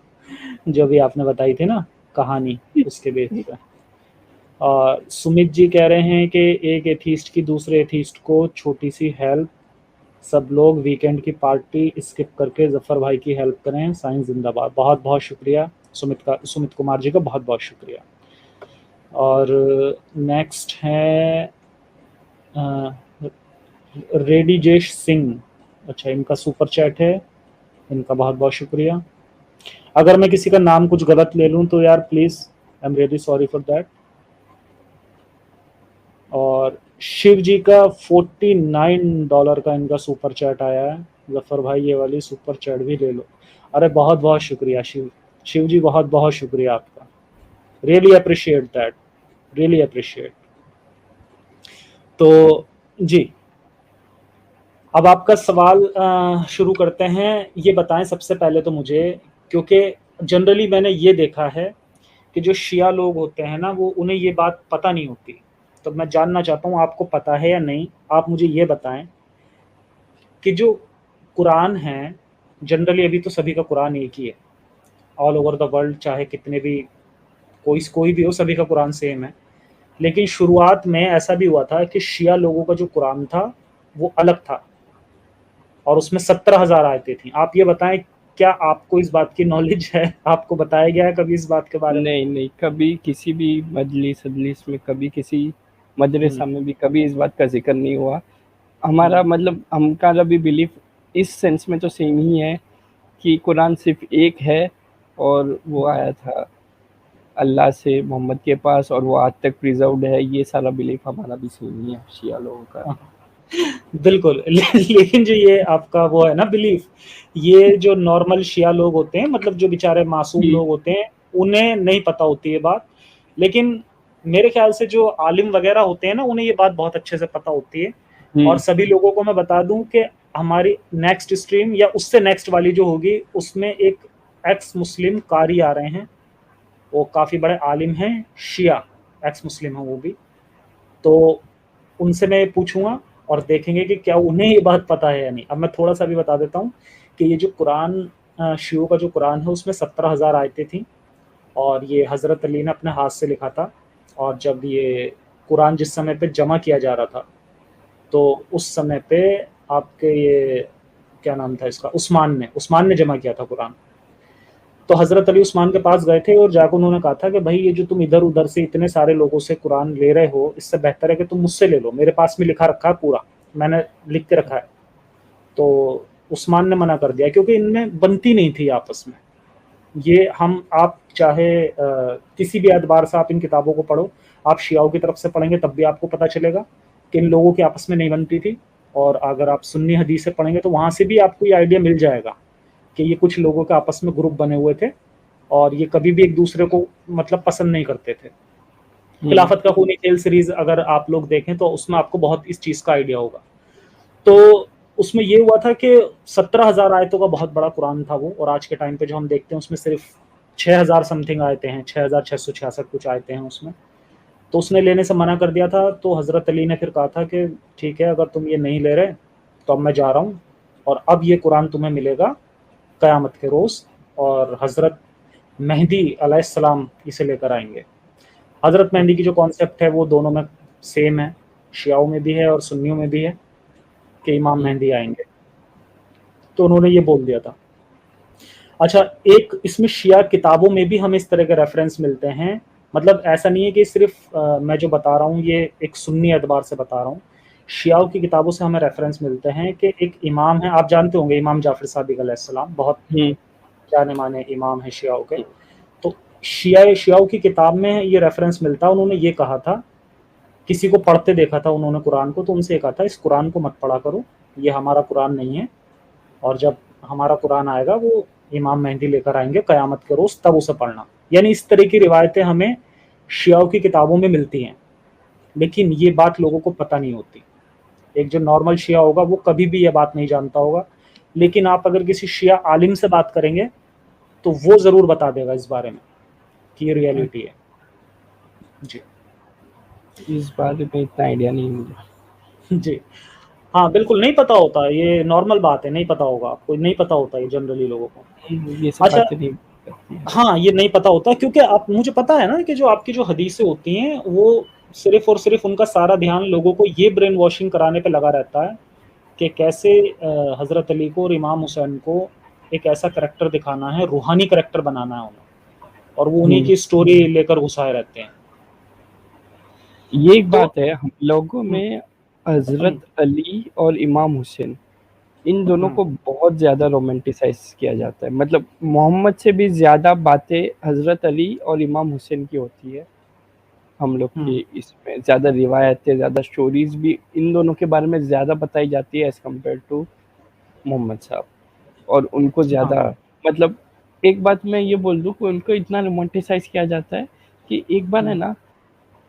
जो भी आपने बताई थी ना कहानी, उसके बेस पे। और सुमित जी कह रहे हैं कि एक एथीस्ट की दूसरे एथीस्ट को छोटी सी हेल्प, सब लोग वीकेंड की पार्टी स्किप करके जफर भाई की हेल्प करें, साइंस जिंदाबाद। बहुत बहुत शुक्रिया सुमित कुमार जी का, बहुत बहुत शुक्रिया। और नेक्स्ट है रेडी जेश सिंह, अच्छा इनका सुपर चैट है, इनका बहुत बहुत शुक्रिया। अगर मैं किसी का नाम कुछ गलत ले लूं तो यार please, I am really sorry for that. और शिव जी का $49 का इनका सुपर चैट आया है, जफर भाई ये वाली सुपर चैट भी ले लो। अरे बहुत बहुत शुक्रिया शिव जी, बहुत बहुत शुक्रिया आपका, really appreciate that, really appreciate. तो जी अब आपका सवाल शुरू करते हैं। ये बताएं सबसे पहले तो मुझे, क्योंकि जनरली मैंने ये देखा है कि जो शिया लोग होते हैं ना, वो उन्हें ये बात पता नहीं होती। तो मैं जानना चाहता हूँ आपको पता है या नहीं, आप मुझे ये बताएं कि जो कुरान है, जनरली अभी तो सभी का कुरान एक ही है ऑल ओवर द वर्ल्ड, चाहे कितने भी कोई भी हो, सभी का कुरान सेम है। लेकिन शुरुआत में ऐसा भी हुआ था कि शिया लोगों का जो कुरान था वो अलग था, और उसमें 17,000 आयतें थी। आप ये बताएं, क्या आपको इस बात की नॉलेज है, आपको बताया गया है कभी इस बात के बारे में? नहीं, कभी किसी भी मजलिस में, कभी किसी मदरसा में भी कभी इस बात का जिक्र नहीं हुआ। हमारा मतलब हमारा भी बिलीफ इस सेंस में तो सेम ही है कि कुरान सिर्फ एक है, और वो आया था अल्लाह से मोहम्मद के पास, और वो आज तक प्रिजर्व्ड है। ये सारा बिलीफ हमारा भी सेम ही है शिया लोगों का। बिल्कुल। लेकिन जो ये आपका वो है ना बिलीफ, ये जो नॉर्मल शिया लोग होते हैं, मतलब जो बेचारे मासूम लोग होते हैं, उन्हें नहीं पता होती है बात। लेकिन मेरे ख्याल से जो आलिम वगैरह होते हैं ना, उन्हें ये बात बहुत अच्छे से पता होती है। और सभी लोगों को मैं बता दूं कि हमारी नेक्स्ट स्ट्रीम या उससे नेक्स्ट वाली जो होगी, उसमें एक एक्स मुस्लिम कारी आ रहे हैं, वो काफ़ी बड़े आलिम हैं, शिया एक्स मुस्लिम हैं वो भी। तो उनसे मैं पूछूंगा और देखेंगे कि क्या उन्हें ये बात पता है या नहीं। अब मैं थोड़ा सा भी बता देता हूँ कि ये जो कुरान, शियों का जो कुरान है, उसमें 17,000 आयतें थी, और ये हज़रत अली ने अपने हाथ से लिखा था। और जब ये कुरान जिस समय पे जमा किया जा रहा था, तो उस समय पे आपके ये क्या नाम था इसका, उस्मान ने जमा किया था कुरान। तो हज़रत अली उस्मान के पास गए थे और जाकर उन्होंने कहा था कि भाई ये जो तुम इधर उधर से इतने सारे लोगों से कुरान ले रहे हो, इससे बेहतर है कि तुम मुझसे ले लो, मेरे पास में लिखा रखा है पूरा, मैंने लिख के रखा है। तो उस्मान ने मना कर दिया, क्योंकि इनमें बनती नहीं थी आपस में। ये हम आप चाहे किसी भी एतबार से आप इन किताबों को पढ़ो, आप शियाओं की तरफ से पढ़ेंगे तब भी आपको पता चलेगा कि इन लोगों की आपस में नहीं बनती थी, और अगर आप सुन्नी हदीस से पढ़ेंगे तो वहाँ से भी आपको ये आइडिया मिल जाएगा कि ये कुछ लोगों के आपस में ग्रुप बने हुए थे और ये कभी भी एक दूसरे को मतलब पसंद नहीं करते थे। खिलाफत का खूनी खेल सीरीज अगर आप लोग देखें तो उसमें आपको बहुत इस चीज का आइडिया होगा। तो उसमें ये हुआ था कि 17,000 आयतों का बहुत बड़ा कुरान था वो, और आज के टाइम पे जो हम देखते हैं उसमें सिर्फ 6,000 समथिंग आयतें हैं, 6,666 कुछ आयतें हैं उसमें। तो उसने लेने से मना कर दिया था। तो हज़रत अली ने फिर कहा था कि ठीक है, अगर तुम ये नहीं ले रहे तो अब मैं जा रहा हूँ, और अब ये कुरान तुम्हें मिलेगा क़यामत के रोज़, और हज़रत मेहदी अलैहिस्सलाम इसे लेकर आएंगे। हज़रत मेहदी की जो कॉन्सेप्ट है वो दोनों में सेम है, शियाओं में भी है और सुन्नियों में भी है कि इमाम मेहदी आएंगे। तो उन्होंने ये बोल दिया था। अच्छा, एक इसमें शिया किताबों में भी हमें इस तरह के रेफरेंस मिलते हैं, मतलब ऐसा नहीं है कि सिर्फ मैं जो बता रहा हूँ ये एक सुन्नी एतबार से बता रहा हूँ, शियाओं की किताबों से हमें रेफरेंस मिलते हैं कि एक इमाम है, आप जानते होंगे इमाम जाफर सादिक अलैहिस्सलाम, बहुत जाने माने इमाम है शियाओं के। तो शियाओं की किताब में ये रेफरेंस मिलता है, उन्होंने ये कहा था, किसी को पढ़ते देखा था उन्होंने कुरान को, तो उनसे ये कहा था इस कुरान को मत पढ़ा करो, ये हमारा कुरान नहीं है, और जब हमारा कुरान आएगा वो इमाम मेहदी लेकर आएंगे क़यामत के रोज़, तब उसे पढ़ना। यानी इस तरह की रिवायतें हमें शियाओं की किताबों में मिलती हैं, लेकिन ये बात लोगों को पता नहीं होती। एक जो नॉर्मल शिया होगा वो कभी भी ये बात नहीं जानता होगा, लेकिन आप अगर किसी शिया आलिम से बात करेंगे तो वो ज़रूर बता देगा इस बारे में कि ये रियलिटी है। जी, इस बारे में इतना आइडिया नहीं मुझे। जी हाँ, बिल्कुल नहीं पता होता, ये नॉर्मल बात है, नहीं पता होगा आपको, नहीं पता होता ये जनरली लोगों को। ये सब अच्छा, बातें नहीं करती हैं। हाँ, ये नहीं पता होता क्योंकि आप, मुझे पता है ना कि जो आपकी जो हदीसें होती हैं वो सिर्फ और सिर्फ उनका सारा ध्यान लोगों को ये ब्रेन वॉशिंग कराने पे लगा रहता है कि कैसे हज़रत अली को और इमाम हुसैन को एक ऐसा करैक्टर दिखाना है, रूहानी करैक्टर बनाना है उन्हें, और वो उन्हीं की स्टोरी लेकर घुसाए रहते हैं। ये एक बात है, हम लोगों में हजरत अली और इमाम हुसैन इन दोनों को बहुत ज्यादा रोमांटिसाइज किया जाता है। मतलब मोहम्मद से भी ज्यादा बातें हजरत अली और इमाम हुसैन की होती है हम लोग की, इसमें ज्यादा रिवायतें, ज्यादा स्टोरीज भी इन दोनों के बारे में ज्यादा बताई जाती है एज कम्पेयर टू मोहम्मद साहब। और उनको ज्यादा मतलब एक बात मैं ये बोल दूं कि उनको इतना रोमांटिसाइज किया जाता है कि एक बार है ना,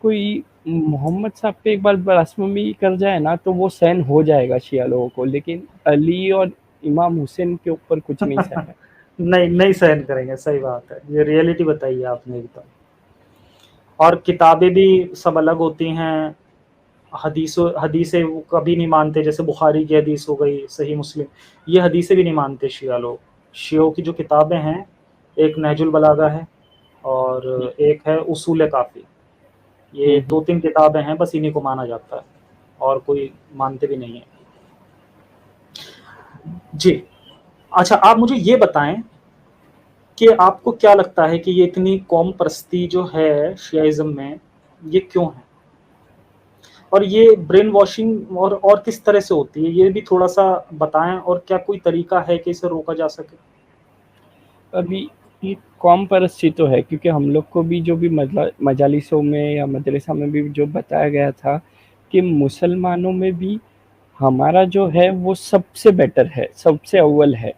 कोई मोहम्मद साहब पे एक बार ब्लास्फेमी कर जाए ना तो वो सहन हो जाएगा शिया लोगों को, लेकिन अली और इमाम हुसैन के ऊपर कुछ नहीं सहन है। नहीं सहन करेंगे, सही बात है, ये रियलिटी बताई है आपने एकदम। और किताबें भी सब अलग होती हैं, हदीसें वो कभी नहीं मानते, जैसे बुखारी की हदीस हो गई, सही मुस्लिम, ये हदीसें भी नहीं मानते शिया लोग। शियों की जो किताबें हैं, एक नहजुल बलागा है और एक है उसूल काफ़ी, ये 2-3 किताबें हैं, बस इन्हीं को माना जाता है और कोई मानते भी नहीं है। जी, अच्छा, आप मुझे ये बताएं कि आपको क्या लगता है कि ये इतनी कौम परस्ती जो है शियाइज़्म में, ये क्यों है, और ये ब्रेन वॉशिंग और किस तरह से होती है, ये भी थोड़ा सा बताएं, और क्या कोई तरीका है कि इसे रोका जा सके? अभी ये कौम परस्ती तो है, क्योंकि हम लोग को भी जो भी मजालिसों में या मदरसा में भी जो बताया गया था कि मुसलमानों में भी हमारा जो है वो सबसे बेटर है, सबसे अव्वल है,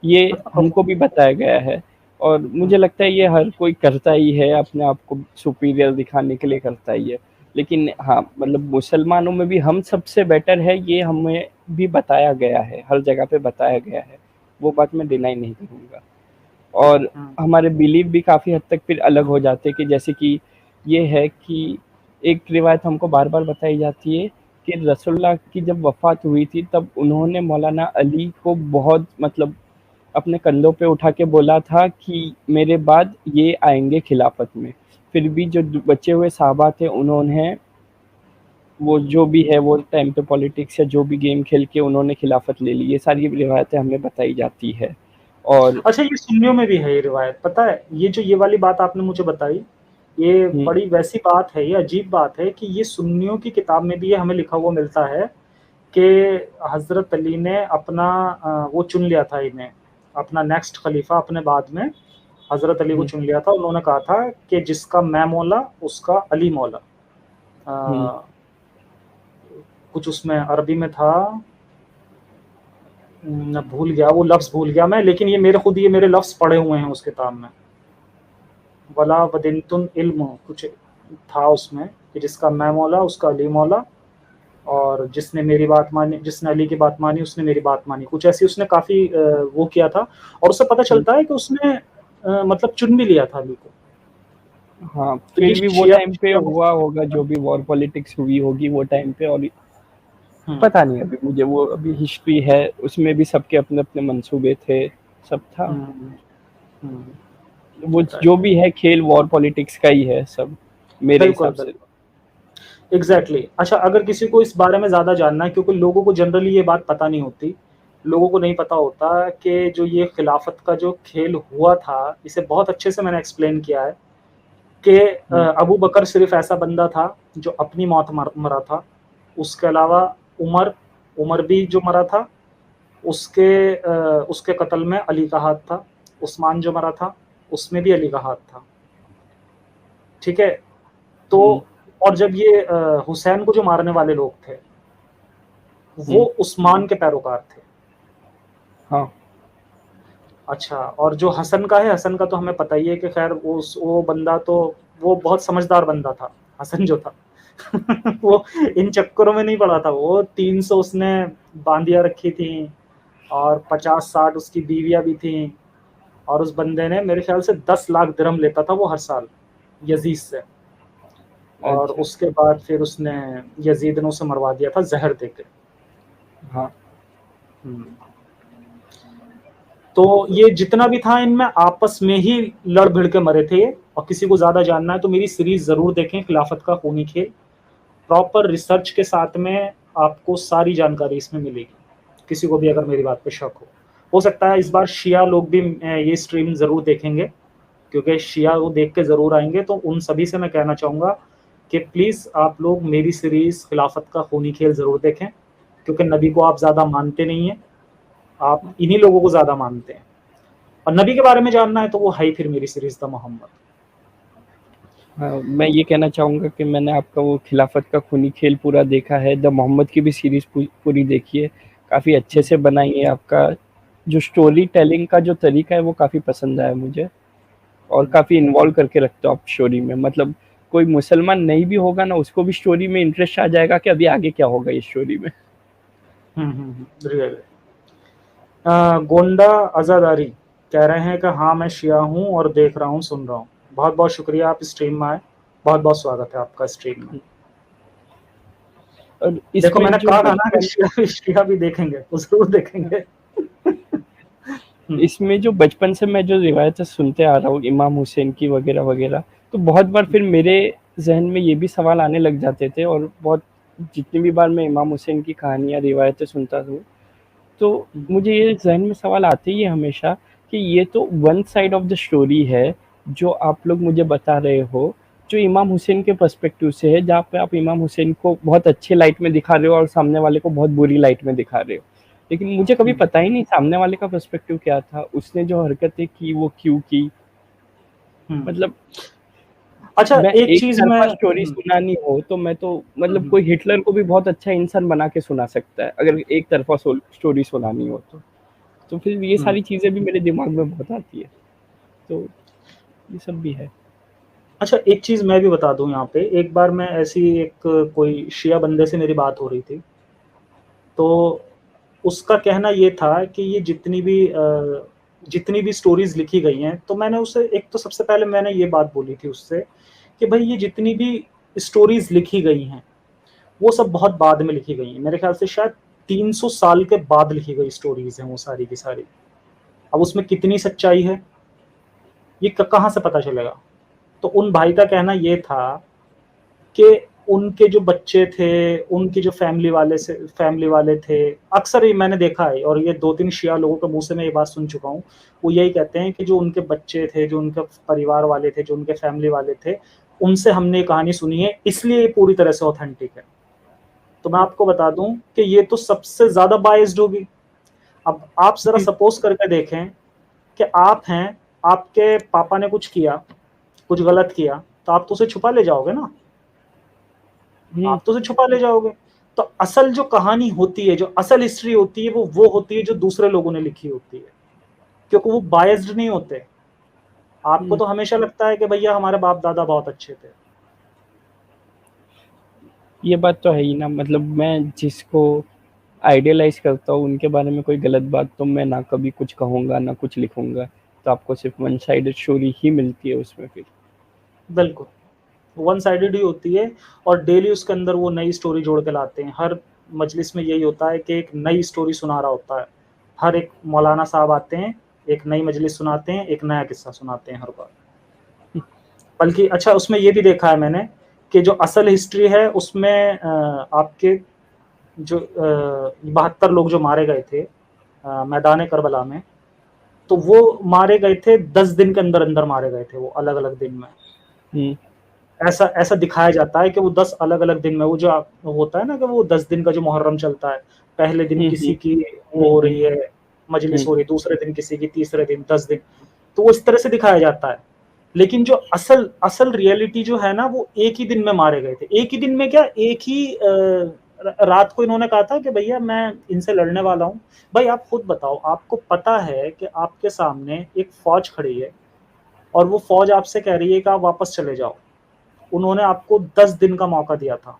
ये हमको भी बताया गया है। और मुझे लगता है ये हर कोई करता ही है, अपने आप को सुपीरियर दिखाने के लिए करता ही है। लेकिन हाँ, मतलब मुसलमानों में भी हम सबसे बेटर है, ये हमें भी बताया गया है, हर जगह पे बताया गया है, वो बात मैं डिनाई नहीं करूँगा। और हमारे बिलीव भी काफ़ी हद तक फिर अलग हो जाते हैं, कि जैसे कि ये है कि एक रिवायत हमको बार बार बताई जाती है कि रसूलुल्लाह की जब वफ़ात हुई थी तब उन्होंने मौलाना अली को बहुत मतलब अपने कंधों पे उठा के बोला था कि मेरे बाद ये आएंगे खिलाफत में। फिर भी जो बचे हुए सहाबा थे उन्होंने वो जो भी है वो टाइम पे पॉलिटिक्स या जो भी गेम खेल के उन्होंने खिलाफत ले ली। ये सारी रिवायतें हमें बताई जाती है। और अच्छा, ये सुन्नियों में भी है ये रिवायत, पता है, ये जो ये वाली बात आपने मुझे बताई, ये बड़ी वैसी बात है, ये अजीब बात है कि ये सुन्नियों की किताब में भी ये हमें लिखा हुआ मिलता है कि हज़रत अली ने अपना वो चुन लिया था इन्हें, अपना नेक्स्ट खलीफा अपने बाद में, हजरत अली को चुन लिया था। उन्होंने कहा था कि जिसका मैं मौला उसका अली मौला। कुछ उसमें अरबी में था, भूल गया, वो लफ्ज भूल गया मैं, लेकिन ये मेरे लफ्ज पढ़े हुए हैं उस किताब में। वला वदिनतुन इल्म कुछ था उसमें कि जिसका मैं मौला उसका अली मौला, और जिसने मेरी बात मानी, जिसने अली की बात मानी उसने मेरी बात मानी, कुछ ऐसी उसने काफी वो किया था। और उससे पता चलता है कि उसने मतलब चुन भी लिया था अली को। हाँ, तो ये फिर भी वो शिया टाइम पे हुआ होगा जो भी वॉर पॉलिटिक्स हुई होगी वो टाइम पे, और पता नहीं अभी मुझे, वो अभी हिस्ट्री है उसमें भी सबके अपने अपने मंसूबे थे, सब था। वो जो भी है खेल वॉर पॉलिटिक्स का ही है सब मेरे हिसाब से। एग्जैक्टली। अच्छा, अगर किसी को इस बारे में ज़्यादा जानना है, क्योंकि लोगों को जनरली ये बात पता नहीं होती, लोगों को नहीं पता होता कि जो ये खिलाफत का जो खेल हुआ था, इसे बहुत अच्छे से मैंने एक्सप्लेन किया है कि अबू बकर सिर्फ ऐसा बंदा था जो अपनी मौत मरा था। उसके अलावा उमर भी जो मरा था, उसके कत्ल में अली का हाथ था। उस्मान जो मरा था उसमें भी अली का हाथ था। ठीक है, तो और जब ये हुसैन को जो मारने वाले लोग थे वो उस्मान के पैरोकार थे। हाँ। अच्छा, और जो हसन का है, हसन का तो हमें पता ही है कि खैर वो बंदा तो वो बहुत समझदार बंदा था, हसन जो था। वो इन चक्करों में नहीं पड़ा था। वो 300 उसने बांधिया रखी थी और 50-60 उसकी बीवियां भी थी, और उस बंदे ने मेरे ख्याल से 10 लाख दिरहम लेता था वो हर साल यजीद से। और उसके बाद फिर उसने यजीद ने उसे मरवा दिया था जहर देके। हाँ। तो ये जितना भी था इनमें आपस में ही लड़ भिड़ के मरे थे। और किसी को ज्यादा जानना है तो मेरी सीरीज जरूर देखें, खिलाफत का खूनी खेल। प्रॉपर रिसर्च के साथ में आपको सारी जानकारी इसमें मिलेगी, किसी को भी अगर मेरी बात पे शक हो सकता है इस बार शिया लोग भी ये स्ट्रीम जरूर देखेंगे, क्योंकि शिया वो देख के जरूर आएंगे। तो उन सभी से मैं कहना चाहूँगा कि प्लीज़ आप लोग मेरी सीरीज़ खिलाफत का खूनी खेल ज़रूर देखें, क्योंकि नबी को आप ज़्यादा मानते नहीं हैं, आप इन्हीं लोगों को ज़्यादा मानते हैं। और नबी के बारे में जानना है तो वो है फिर मेरी सीरीज़ द मोहम्मद। हाँ, मैं ये कहना चाहूँगा कि मैंने आपका वो खिलाफत का खूनी खेल पूरा देखा है, द मोहम्मद की भी सीरीज़ पूरी देखी है, काफ़ी अच्छे से बनाई है। आपका जो स्टोरी टेलिंग का जो तरीका है वो काफ़ी पसंद आया मुझे, और काफ़ी इन्वॉल्व करके रखते हो आप स्टोरी में। मतलब कोई मुसलमान नहीं भी होगा ना, उसको भी स्टोरी में इंटरेस्ट आ जाएगा कि अभी आगे क्या होगा इस स्टोरी में। गोंडा अजादारी कह रहे हैं कि हाँ मैं शिया हूँ और देख रहा हूँ, सुन रहा हूँ। बहुत बहुत शुक्रिया, आप स्ट्रीम में आए, बहुत बहुत स्वागत है आपका स्ट्रीम में। और देखो मैंने कहा था ना कि शिया भी देखेंगे, तो जरूर देखेंगे। इसमें जो बचपन से मैं जो रिवायतें सुनते आ रहा हूँ इमाम हुसैन की वगैरह वगैरह, तो बहुत बार फिर मेरे जहन में ये भी सवाल आने लग जाते थे, और बहुत जितनी भी बार मैं इमाम हुसैन की कहानियाँ रिवायतें सुनता हूँ तो मुझे ये जहन में सवाल आते ही है हमेशा कि ये तो one side of the story है जो आप लोग मुझे बता रहे हो, जो इमाम हुसैन के पर्सपेक्टिव से है, जहाँ पे आप इमाम हुसैन को बहुत अच्छे लाइट में दिखा रहे हो और सामने वाले को बहुत बुरी लाइट में दिखा रहे हो। लेकिन मुझे कभी पता ही नहीं सामने वाले का पर्सपेक्टिव क्या था, उसने जो हरकतें की वो क्यों की। मतलब अच्छा, मैं एक चीज मैं स्टोरी सुनानी हो तो मैं तो मतलब कोई हिटलर को भी बहुत अच्छा इंसान बना के सुना सकता है अगर एक तरफा स्टोरी सुनानी हो तो फिर ये सारी चीजें भी मेरे दिमाग में बहुत आती है, तो ये सब भी है। अच्छा, एक चीज मैं भी बता दूं यहाँ पे। एक बार मैं ऐसी एक कोई शिया बंदे से मेरी बात हो रही थी, तो उसका कहना ये था कि ये जितनी भी स्टोरीज लिखी गई हैं, तो मैंने उसे एक तो सबसे पहले मैंने ये बात बोली थी उससे कि भाई ये जितनी भी स्टोरीज लिखी गई हैं वो सब बहुत बाद में लिखी गई हैं। मेरे ख्याल से शायद 300 साल के बाद लिखी गई स्टोरीज हैं वो सारी की सारी। अब उसमें कितनी सच्चाई है ये कहाँ से पता चलेगा। तो उन भाई का कहना ये था कि उनके जो बच्चे थे, उनकी जो फैमिली वाले थे, अक्सर ये मैंने देखा है और ये 2-3 शिया लोगों के मुंह से मैं ये बात सुन चुका हूँ, वो यही कहते हैं कि जो उनके बच्चे थे, जो उनके परिवार वाले थे, जो उनके फैमिली वाले थे, उनसे हमने ये कहानी सुनी है, इसलिए ये पूरी तरह से ऑथेंटिक है। तो मैं आपको बता दूं कि ये तो सबसे ज्यादा बायस्ड होगी। अब आप जरा सपोज करके देखें कि आप हैं आपके पापा ने कुछ किया, कुछ गलत किया, तो आप तो उसे छुपा ले जाओगे ना, आप तो उसे छुपा ले जाओगे। तो असल जो कहानी होती है, जो असल हिस्ट्री होती है, वो होती है जो दूसरे लोगों ने लिखी होती है, क्योंकि वो बायस्ड नहीं होते। आपको तो हमेशा लगता है कि भैया हमारे बाप दादा बहुत अच्छे थे। ये बात तो है ही ना, मतलब मैं जिसको आइडियलाइज करता हूँ उनके बारे में कोई गलत बात तो मैं ना कभी कुछ कहूँगा ना कुछ लिखूंगा, तो आपको सिर्फ वन साइडेड स्टोरी ही मिलती है उसमें फिर। बिल्कुल, वन साइडेड ही होती है, और डेली उसके अंदर वो नई स्टोरी जोड़ के लाते हैं। हर मजलिस में यही होता है कि एक नई स्टोरी सुना रहा होता है। हर एक मौलाना साहब आते हैं, एक नई मजलिस सुनाते हैं, एक नया किस्सा सुनाते हैं हर बार। बल्कि अच्छा, उसमें ये भी देखा है मैंने कि जो असल हिस्ट्री है उसमें आपके जो 72 लोग जो मारे गए थे मैदान करबला में, तो वो मारे गए थे 10 दिन के अंदर अंदर मारे गए थे, वो अलग अलग दिन में। ऐसा ऐसा दिखाया जाता है कि वो 10 अलग अलग दिन में, वो जो होता है ना कि वो 10 दिन का जो मुहर्रम चलता है, पहले दिन किसी की वो हो रही है, मजलिस हो रही है, दूसरे दिन किसी की, तीसरे दिन 10 दिन, तो वो इस तरह से दिखाया जाता है। लेकिन जो असल असल रियलिटी जो है ना, वो एक ही दिन में मारे गए थे। एक ही दिन में क्या, एक ही रात को इन्होंने कहा था कि भैया मैं इनसे लड़ने वाला हूँ। भाई आप खुद बताओ, आपको पता है कि आपके सामने एक फौज खड़ी है और वो फौज आपसे कह रही है कि आप वापस चले जाओ। उन्होंने आपको 10 दिन का मौका दिया था,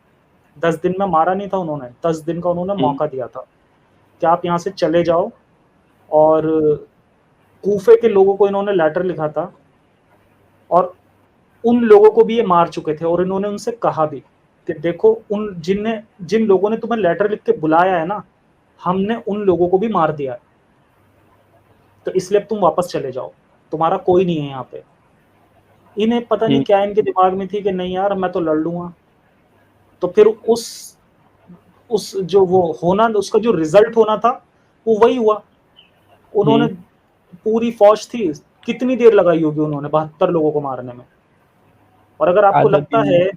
10 दिन में मारा नहीं था उन्होंने, 10 दिन का उन्होंने मौका दिया था कि आप यहाँ से चले जाओ। और कूफे के लोगों को इन्होंने लेटर लिखा था, और उन लोगों को भी ये मार चुके थे, और इन्होंने उनसे कहा भी कि देखो उन जिन लोगों ने तुम्हें लेटर लिख के बुलाया है ना, हमने उन लोगों को भी मार दिया है, तो इसलिए अब तुम वापस चले जाओ, तुम्हारा कोई नहीं है यहाँ पे। इन्हें पता नहीं क्या इनके दिमाग में थी कि नहीं यार मैं तो लड़ लूंगा। तो फिर उस जो वो होना, उसका जो रिजल्ट होना था वो वही हुआ। उन्होंने पूरी फौज थी, कितनी देर लगाई होगी उन्होंने 72 लोगों को मारने में। और अगर आपको लगता है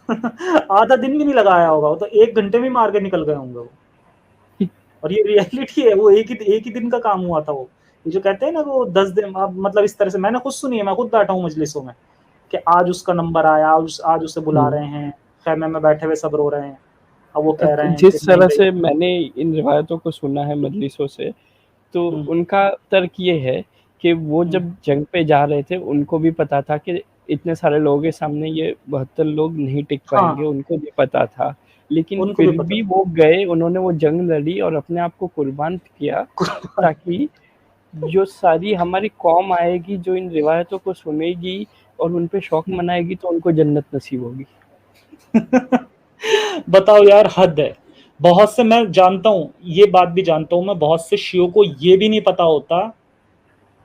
आधा दिन भी नहीं लगाया होगा, वो तो 1 घंटे में मार के निकल गए होंगे वो। और ये रियलिटी है, वो एक ही दिन का काम हुआ था वो। ये जो कहते हैं ना वो 10 दिन, मतलब इस तरह से मैंने खुद सुनी है, मैं खुद बैठा हूँ मजलिसों में कि आज उसका नंबर आया, आज उसे बुला रहे हैं, खैमे में बैठे हुए सब रो रहे हैं, अब वो कह रहे हैं जिस तरह से मैंने इन रिवायतों को सुना है मजलिसों से, तो उनका तर्क ये है कि वो जब जंग पे जा रहे थे उनको भी पता था कि इतने सारे लोगों के सामने ये 72 लोग नहीं टिक पाएंगे, उनको भी पता था, लेकिन फिर भी वो गए, उन्होंने वो जंग लड़ी और अपने आप को कुर्बान किया ताकि जो सारी हमारी कौम आएगी जो इन रिवायतों को सुनेगी और उन पे शौक मनाएगी तो उनको जन्नत नसीब होगी। बताओ यार, हद है। बहुत से, मैं जानता हूं, ये बात भी जानता हूं मैं, बहुत से शियों को ये भी नहीं पता होता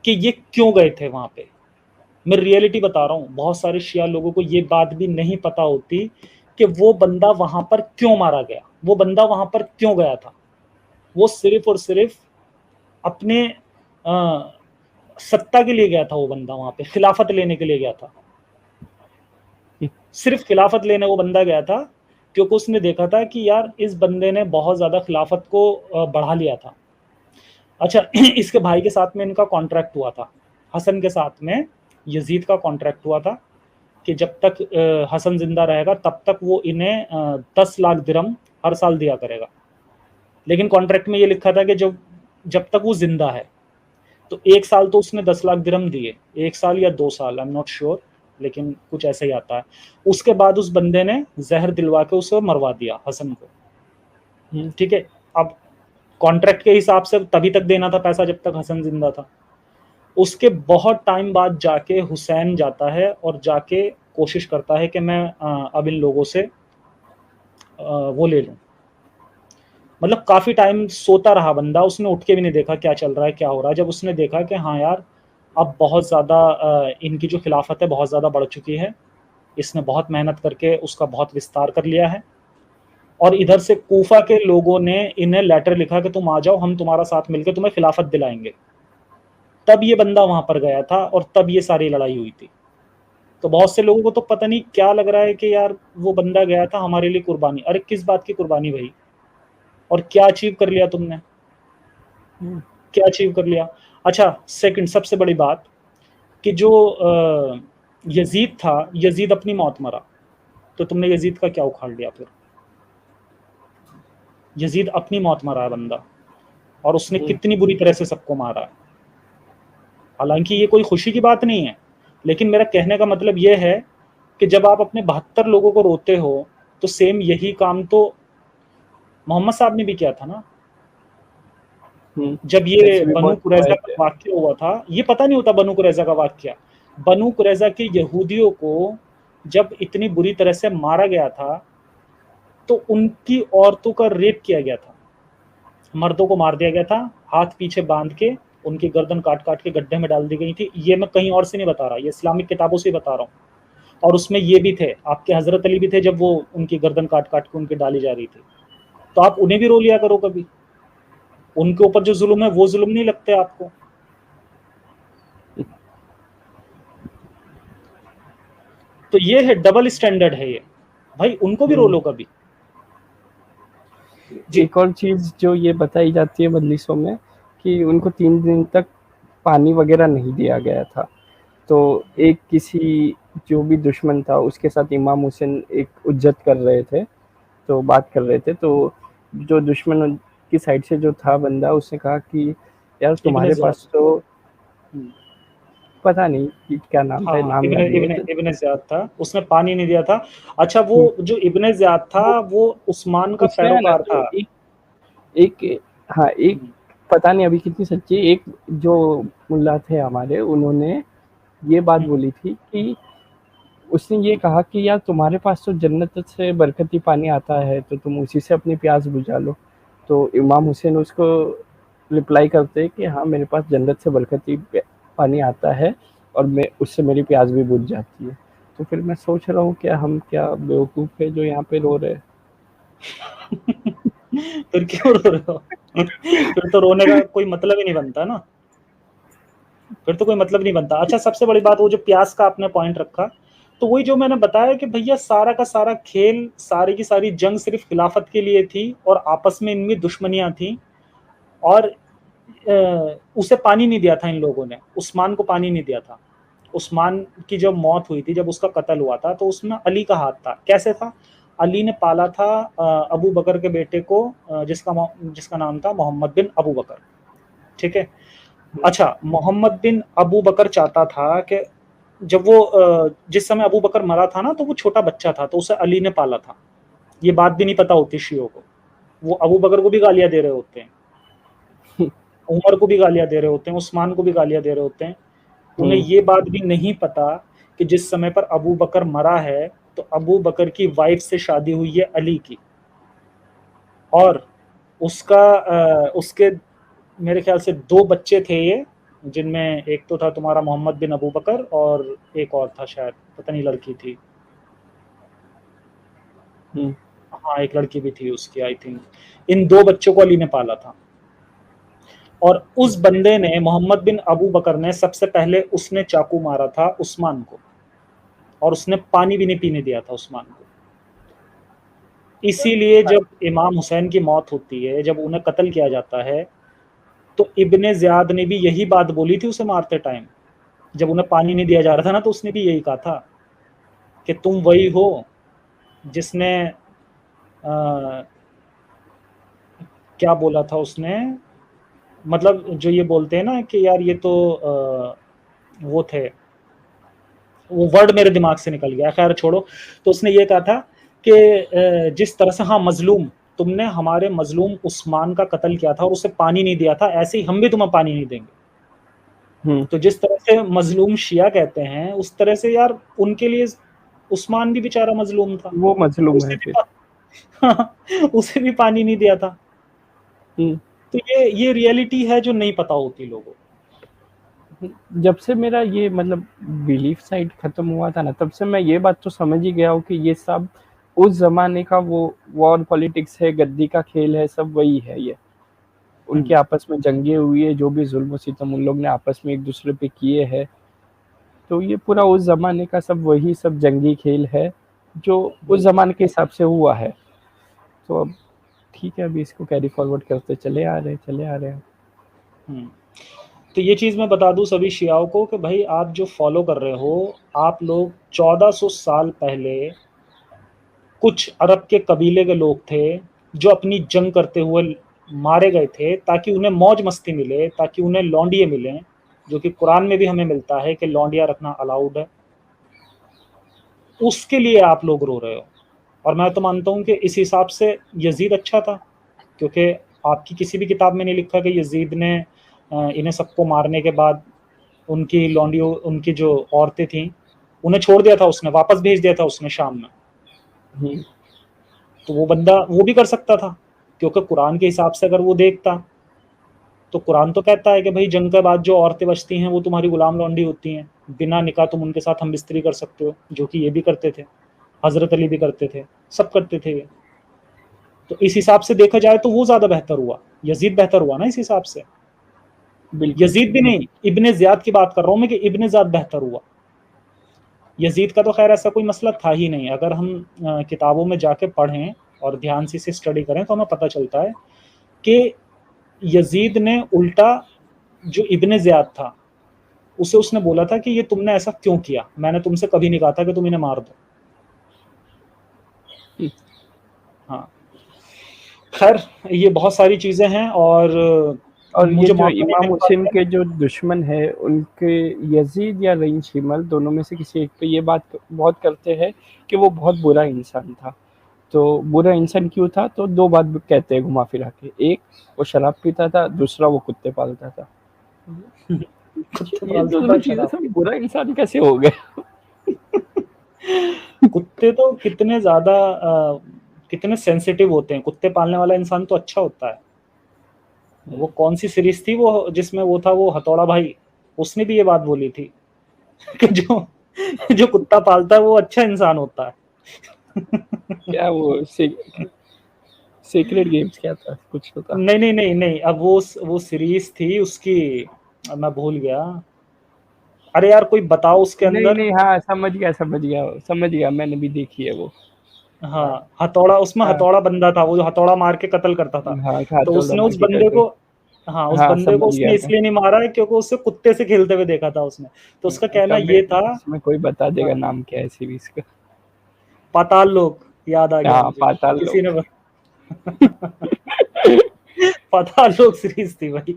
कि ये क्यों गए थे वहां पे। मैं रियलिटी बता रहा हूं, बहुत सारे शिया लोगों को ये बात भी नहीं पता होती कि वो बंदा वहां पर क्यों मारा गया, वो बंदा वहां पर क्यों गया था। वो सिर्फ और सिर्फ अपने सत्ता के लिए गया था, वो बंदा वहां पे खिलाफत लेने के लिए गया था। सिर्फ खिलाफत लेने वो बंदा गया था, क्योंकि उसने देखा था कि यार इस बंदे ने बहुत ज्यादा खिलाफत को बढ़ा लिया था। अच्छा, इसके भाई के साथ में इनका कॉन्ट्रैक्ट हुआ था, हसन के साथ में यजीद का कॉन्ट्रैक्ट हुआ था कि जब तक हसन जिंदा रहेगा तब तक वो इन्हें 10 लाख दिरहम हर साल दिया करेगा। लेकिन कॉन्ट्रैक्ट में ये लिखा था कि जब तक वो जिंदा है। तो 1 साल तो उसने 10 लाख दिरहम दिए, 1 साल या 2 साल, आई एम नॉट श्योर, लेकिन कुछ ऐसा ही आता है। उसके बाद उस बंदे ने जहर दिलवा के उसे मरवा दिया हसन को। ठीक है, अब कॉन्ट्रैक्ट के हिसाब से तभी तक देना था पैसा जब तक हसन जिंदा था। उसके बहुत टाइम बाद जाके हुसैन जाता है और जाके कोशिश करता है कि मैं अब इन लोगों से वो ले लूं। मतलब काफी टाइम सोता रहा बंदा, उसने उठ के भी नहीं देखा क्या चल रहा है, क्या हो रहा है। जब उसने देखा कि हाँ यार अब बहुत ज़्यादा इनकी जो खिलाफत है बहुत ज़्यादा बढ़ चुकी है, इसने बहुत मेहनत करके उसका बहुत विस्तार कर लिया है, और इधर से कूफा के लोगों ने इन्हें लेटर लिखा कि तुम आ जाओ, हम तुम्हारा साथ मिलकर तुम्हें खिलाफत दिलाएंगे। तब ये बंदा वहां पर गया था और तब ये सारी लड़ाई हुई थी। तो बहुत से लोगों को तो पता नहीं क्या लग रहा है कि यार वो बंदा गया था हमारे लिए कुर्बानी। अरे किस बात की कुर्बानी भाई, और क्या अचीव कर लिया तुमने, क्या अचीव कर लिया। अच्छा, सेकंड सबसे बड़ी बात कि जो यजीद था, यजीद अपनी मौत मरा, तो तुमने यजीद का क्या उखाड़ लिया फिर? यजीद अपनी मौत मरा है बंदा, और उसने कितनी बुरी तरह से सबको मारा है। हालांकि ये कोई खुशी की बात नहीं है, लेकिन मेरा कहने का मतलब ये है कि जब आप अपने 72 लोगों को रोते हो, तो सेम यही काम तो मोहम्मद साहब ने भी किया था ना। जब ये ऐसे भी बनु बहुत कुरैजा रवायत का है। वाक्य हुआ था, ये पता नहीं होता बनु कुरैजा का वाक्य। बनु कुरैजा के यहूदियों को जब इतनी बुरी तरह से मारा गया था, तो उनकी औरतों का रेप किया गया था, मर्दों को मार दिया गया था, हाथ पीछे बांध के उनकी गर्दन काट काट के गड्ढे में डाल दी गई थी। ये मैं कहीं और से नहीं बता रहा, ये इस्लामिक किताबों से बता रहा हूँ। और उसमें ये भी थे, आपके हजरत अली भी थे, जब वो उनकी गर्दन काट काट के उनकी डाली जा रही थी। तो आप उन्हें भी रो लिया करो कभी। उनके ऊपर जो जुल्म है वो जुल्म नहीं लगते आपको? तो ये है डबल स्टैंडर्ड है ये भाई, उनको भी रो लो कभी। एक और चीज जो ये बताई जाती है मजलिसों में कि उनको 3 दिन तक पानी वगैरह नहीं दिया गया था। तो एक किसी जो भी दुश्मन था उसके साथ इमाम हुसैन एक उज्जत कर रहे थे, तो बात कर रहे थे, तो जो दुश्मन की साइड से जो था बंदा, उसने कहा कि यार तुम्हारे पास तो पता नहीं कि क्या नाम था, नाम इब्ने याद नहीं इब्ने है। इब्ने ज़ियाद था, उसने पानी नहीं दिया था। अच्छा, वो जो इब्ने ज़ियाद था वो उस्मान का उसमें है ना, पैरोकार तो था। एक हाँ, एक पता नहीं अभी कितनी सच्ची, एक जो मुल्ला थे हमारे, उन्होंने ये बात बोली थी कि उसने ये कहा कि यार तुम्हारे पास तो जन्नत से बरकती पानी आता है, तो तुम उसी से अपनी प्यास बुझा लो। तो इमाम हुसैन उसको रिप्लाई करते कि हाँ, मेरे पास जन्नत से बरकती पानी आता है और मैं उससे मेरी प्यास भी बुझ जाती है। तो फिर मैं सोच रहा हूँ क्या हम क्या बेवकूफ़ है जो यहाँ पे रो रहे हैं। फिर क्यों रो रहे हो? फिर तो रोने का कोई मतलब ही नहीं बनता ना, फिर तो कोई मतलब नहीं बनता। अच्छा, सबसे बड़ी बात, वो जो प्यास का आपने पॉइंट रखा, तो वही जो मैंने बताया कि भैया सारा का सारा खेल, सारी की सारी जंग सिर्फ खिलाफत के लिए थी, और आपस में इनमें दुश्मनियां थी। और उसे पानी नहीं दिया था इन लोगों ने, उस्मान को पानी नहीं दिया था। उस्मान की जब मौत हुई थी, जब उसका कत्ल हुआ था, तो उसमें अली का हाथ था। कैसे था? अली ने पाला था अबू बकर के बेटे को, जिसका नाम था मोहम्मद बिन अबू बकर। ठीक है। अच्छा, मोहम्मद बिन अबू बकर चाहता था कि जब वो जिस समय अबू बकर मरा था ना, तो वो छोटा बच्चा था, तो उसे अली ने पाला था। ये बात भी नहीं पता होती शियों को। वो अबू बकर को भी गालियां दे रहे होते हैं, उमर को भी गालियां दे रहे होते हैं, उस्मान को भी गालियां दे रहे होते हैं। उन्हें ये बात भी नहीं पता कि जिस समय पर अबू बकर मरा है, तो अबू बकर की वाइफ से शादी हुई है अली की, और उसके मेरे ख्याल से 2 बच्चे थे ये, जिनमें एक तो था तुम्हारा मोहम्मद बिन अबू बकर, और एक और था शायद, पता नहीं, लड़की थी। हाँ, एक लड़की भी थी उसकी, आई थिंक। इन 2 बच्चों को अली ने पाला था। और उस बंदे ने, मोहम्मद बिन अबू बकर ने, सबसे पहले उसने चाकू मारा था उस्मान को, और उसने पानी भी नहीं पीने दिया था उस्मान को। इसीलिए जब इमाम हुसैन की मौत होती है, जब उन्हें कत्ल किया जाता है, तो इब्ने ज़ियाद ने भी यही बात बोली थी उसे मारते टाइम। जब उन्हें पानी नहीं दिया जा रहा था ना, तो उसने भी यही कहा था कि तुम वही हो जिसने क्या बोला था उसने, मतलब जो ये बोलते हैं ना कि यार ये तो वो थे, वो वर्ड मेरे दिमाग से निकल गया, खैर छोड़ो। तो उसने ये कहा था कि जिस तरह से, हाँ, मजलूम, तुमने हमारे मजलूम उस्मान का कत्ल किया था और उसे पानी नहीं दिया था, ऐसे ही हम भी तुम्हें पानी नहीं देंगे। तो जिस तरह से मजलूम शिया कहते हैं, उस तरह से यार उनके लिए उस्मान भी बेचारा मजलूम था, वो मजलूम उसे है भी फिर। उसे भी पानी नहीं दिया था। तो ये रियलिटी है जो नहीं पता होती लोगों को। जब से मेरा ये मतलब बिलीफ साइड खत्म हुआ था ना, तब से मैं ये बात तो समझ ही गया हूँ कि ये सब उस जमाने का वो वॉर पॉलिटिक्स है, गद्दी का खेल है, सब वही है। ये उनके आपस में जंगे हुई है, जो भी जुल्म सितम उन लोग ने आपस में एक दूसरे पे किए हैं, तो ये पूरा उस जमाने का सब वही सब जंगी खेल है जो उस जमाने के हिसाब से हुआ है। तो अब ठीक है, अभी इसको कैरी फॉरवर्ड करते चले आ रहे हैं। तो ये चीज़ मैं बता दूं सभी शियाओं को कि भाई आप जो फॉलो कर रहे हो, आप लोग 1400 साल पहले कुछ अरब के कबीले के लोग थे जो अपनी जंग करते हुए मारे गए थे ताकि उन्हें मौज मस्ती मिले, ताकि उन्हें लौंडिये मिलें, जो कि कुरान में भी हमें मिलता है कि लौंडिया रखना अलाउड है। उसके लिए आप लोग रो रहे हो। और मैं तो मानता हूँ कि इस हिसाब से यजीद अच्छा था, क्योंकि आपकी किसी भी किताब में नहीं लिखा कि यजीद ने इन्हें सबको मारने के बाद उनकी लौंडियों, उनकी जो औरतें थीं, उन्हें छोड़ दिया था, उसने वापस भेज दिया था उसने शाम में। तो वो बंदा वो भी कर सकता था, क्योंकि कुरान के हिसाब से अगर वो देखता तो कुरान तो कहता है कि भाई जंग के बाद जो औरतें बचती हैं वो तुम्हारी गुलाम लौंडी होती हैं, बिना निकाह तुम उनके साथ हम बिस्तरी कर सकते हो, जो कि ये भी करते थे, हजरत अली भी करते थे, सब करते थे ये। तो इस हिसाब से देखा जाए तो वो ज्यादा बेहतर हुआ, यजीद बेहतर हुआ ना इस हिसाब से। बिल्कुल यजीद भी नहीं, इब्ने ज़ियाद की बात कर रहा हूँ मैं कि इब्ने ज़ियाद बेहतर हुआ। यजीद का तो खैर ऐसा कोई मसला था ही नहीं। अगर हम किताबों में जाके पढ़ें और ध्यान से इसे स्टडी करें तो हमें पता चलता है कि यजीद ने उल्टा जो इब्ने ज़ियाद था उसे उसने बोला था कि ये तुमने ऐसा क्यों किया, मैंने तुमसे कभी नहीं कहा था कि तुम इन्हें मार दो। हाँ, खैर ये बहुत सारी चीजें हैं। और और ये मुझे जो माफ इमाम करिएगा हुसैन के जो दुश्मन है, उनके यजीद या रईन शिमल दोनों में से किसी एक पे ये बात बहुत करते हैं कि वो बहुत बुरा इंसान था। तो बुरा इंसान क्यों था, तो दो बात कहते हैं घुमा फिरा के, एक वो शराब पीता था, दूसरा वो कुत्ते पालता था। कुत्ते ये पालता दोनों था, चीजें शराब सब पीता बुरा इंसान कैसे हो गए? कुत्ते तो कितने ज्यादा कितने सेंसिटिव होते हैं। कुत्ते पालने वाला इंसान तो अच्छा होता है। वो कौन सी सीरीज थी वो जिसमें वो था, वो हथौड़ा भाई, उसने भी ये बात बोली थी कि जो जो कुत्ता पालता है वो अच्छा इंसान होता है। क्या वो सीक्रेट गेम्स क्या था, कुछ तो था। नहीं नहीं नहीं नहीं, अब वो सीरीज थी उसकी, मैं भूल गया। अरे यार कोई बताओ उसके नहीं अंदर। नहीं, हाँ समझ गया, मैंने भी देखी है वो। हाँ हाँ, हथौड़ा, उसमें हाँ हथौड़ा बंदा था, वो जो हथौड़ा मार के कत्ल करता था। हाँ, तो हथौड़ा उसने मार उस के बंदे करते। को, हाँ उस हाँ बंदे को समझ उसने गया मैं। इसलिए नहीं मारा है क्योंकि उससे कुत्ते से खेलते हुए देखा था उसने। तो उसका कहना ये कमेंट था, बॉक्स में कोई बता देगा हाँ, नाम क्या है सीरीज का। पाताल लोक, याद आ गया हाँ, मुझे, पाताल किसी ने लोक। पाताल लोक सीरीज थी भाई।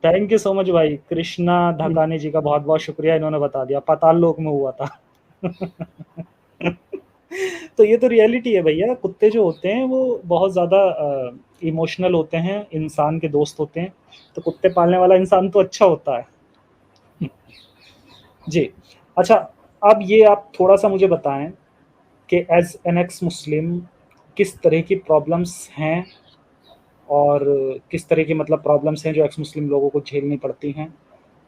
थैंक यू सो मच भाई, कृष्णा ढकाने जी का बहुत बहुत शुक्रिया, इन्होंने बता दिया पाताल लोक में हुआ था। तो ये तो रियलिटी है भैया। कुत्ते जो होते हैं वो बहुत ज़्यादा इमोशनल होते हैं, इंसान के दोस्त होते हैं। तो कुत्ते पालने वाला इंसान तो अच्छा होता है जी। अच्छा, अब ये आप थोड़ा सा मुझे बताएं कि एज एन एक्स मुस्लिम किस तरह की प्रॉब्लम्स हैं, और किस तरह की मतलब प्रॉब्लम्स हैं जो एक्स मुस्लिम लोगों को झेलनी पड़ती हैं,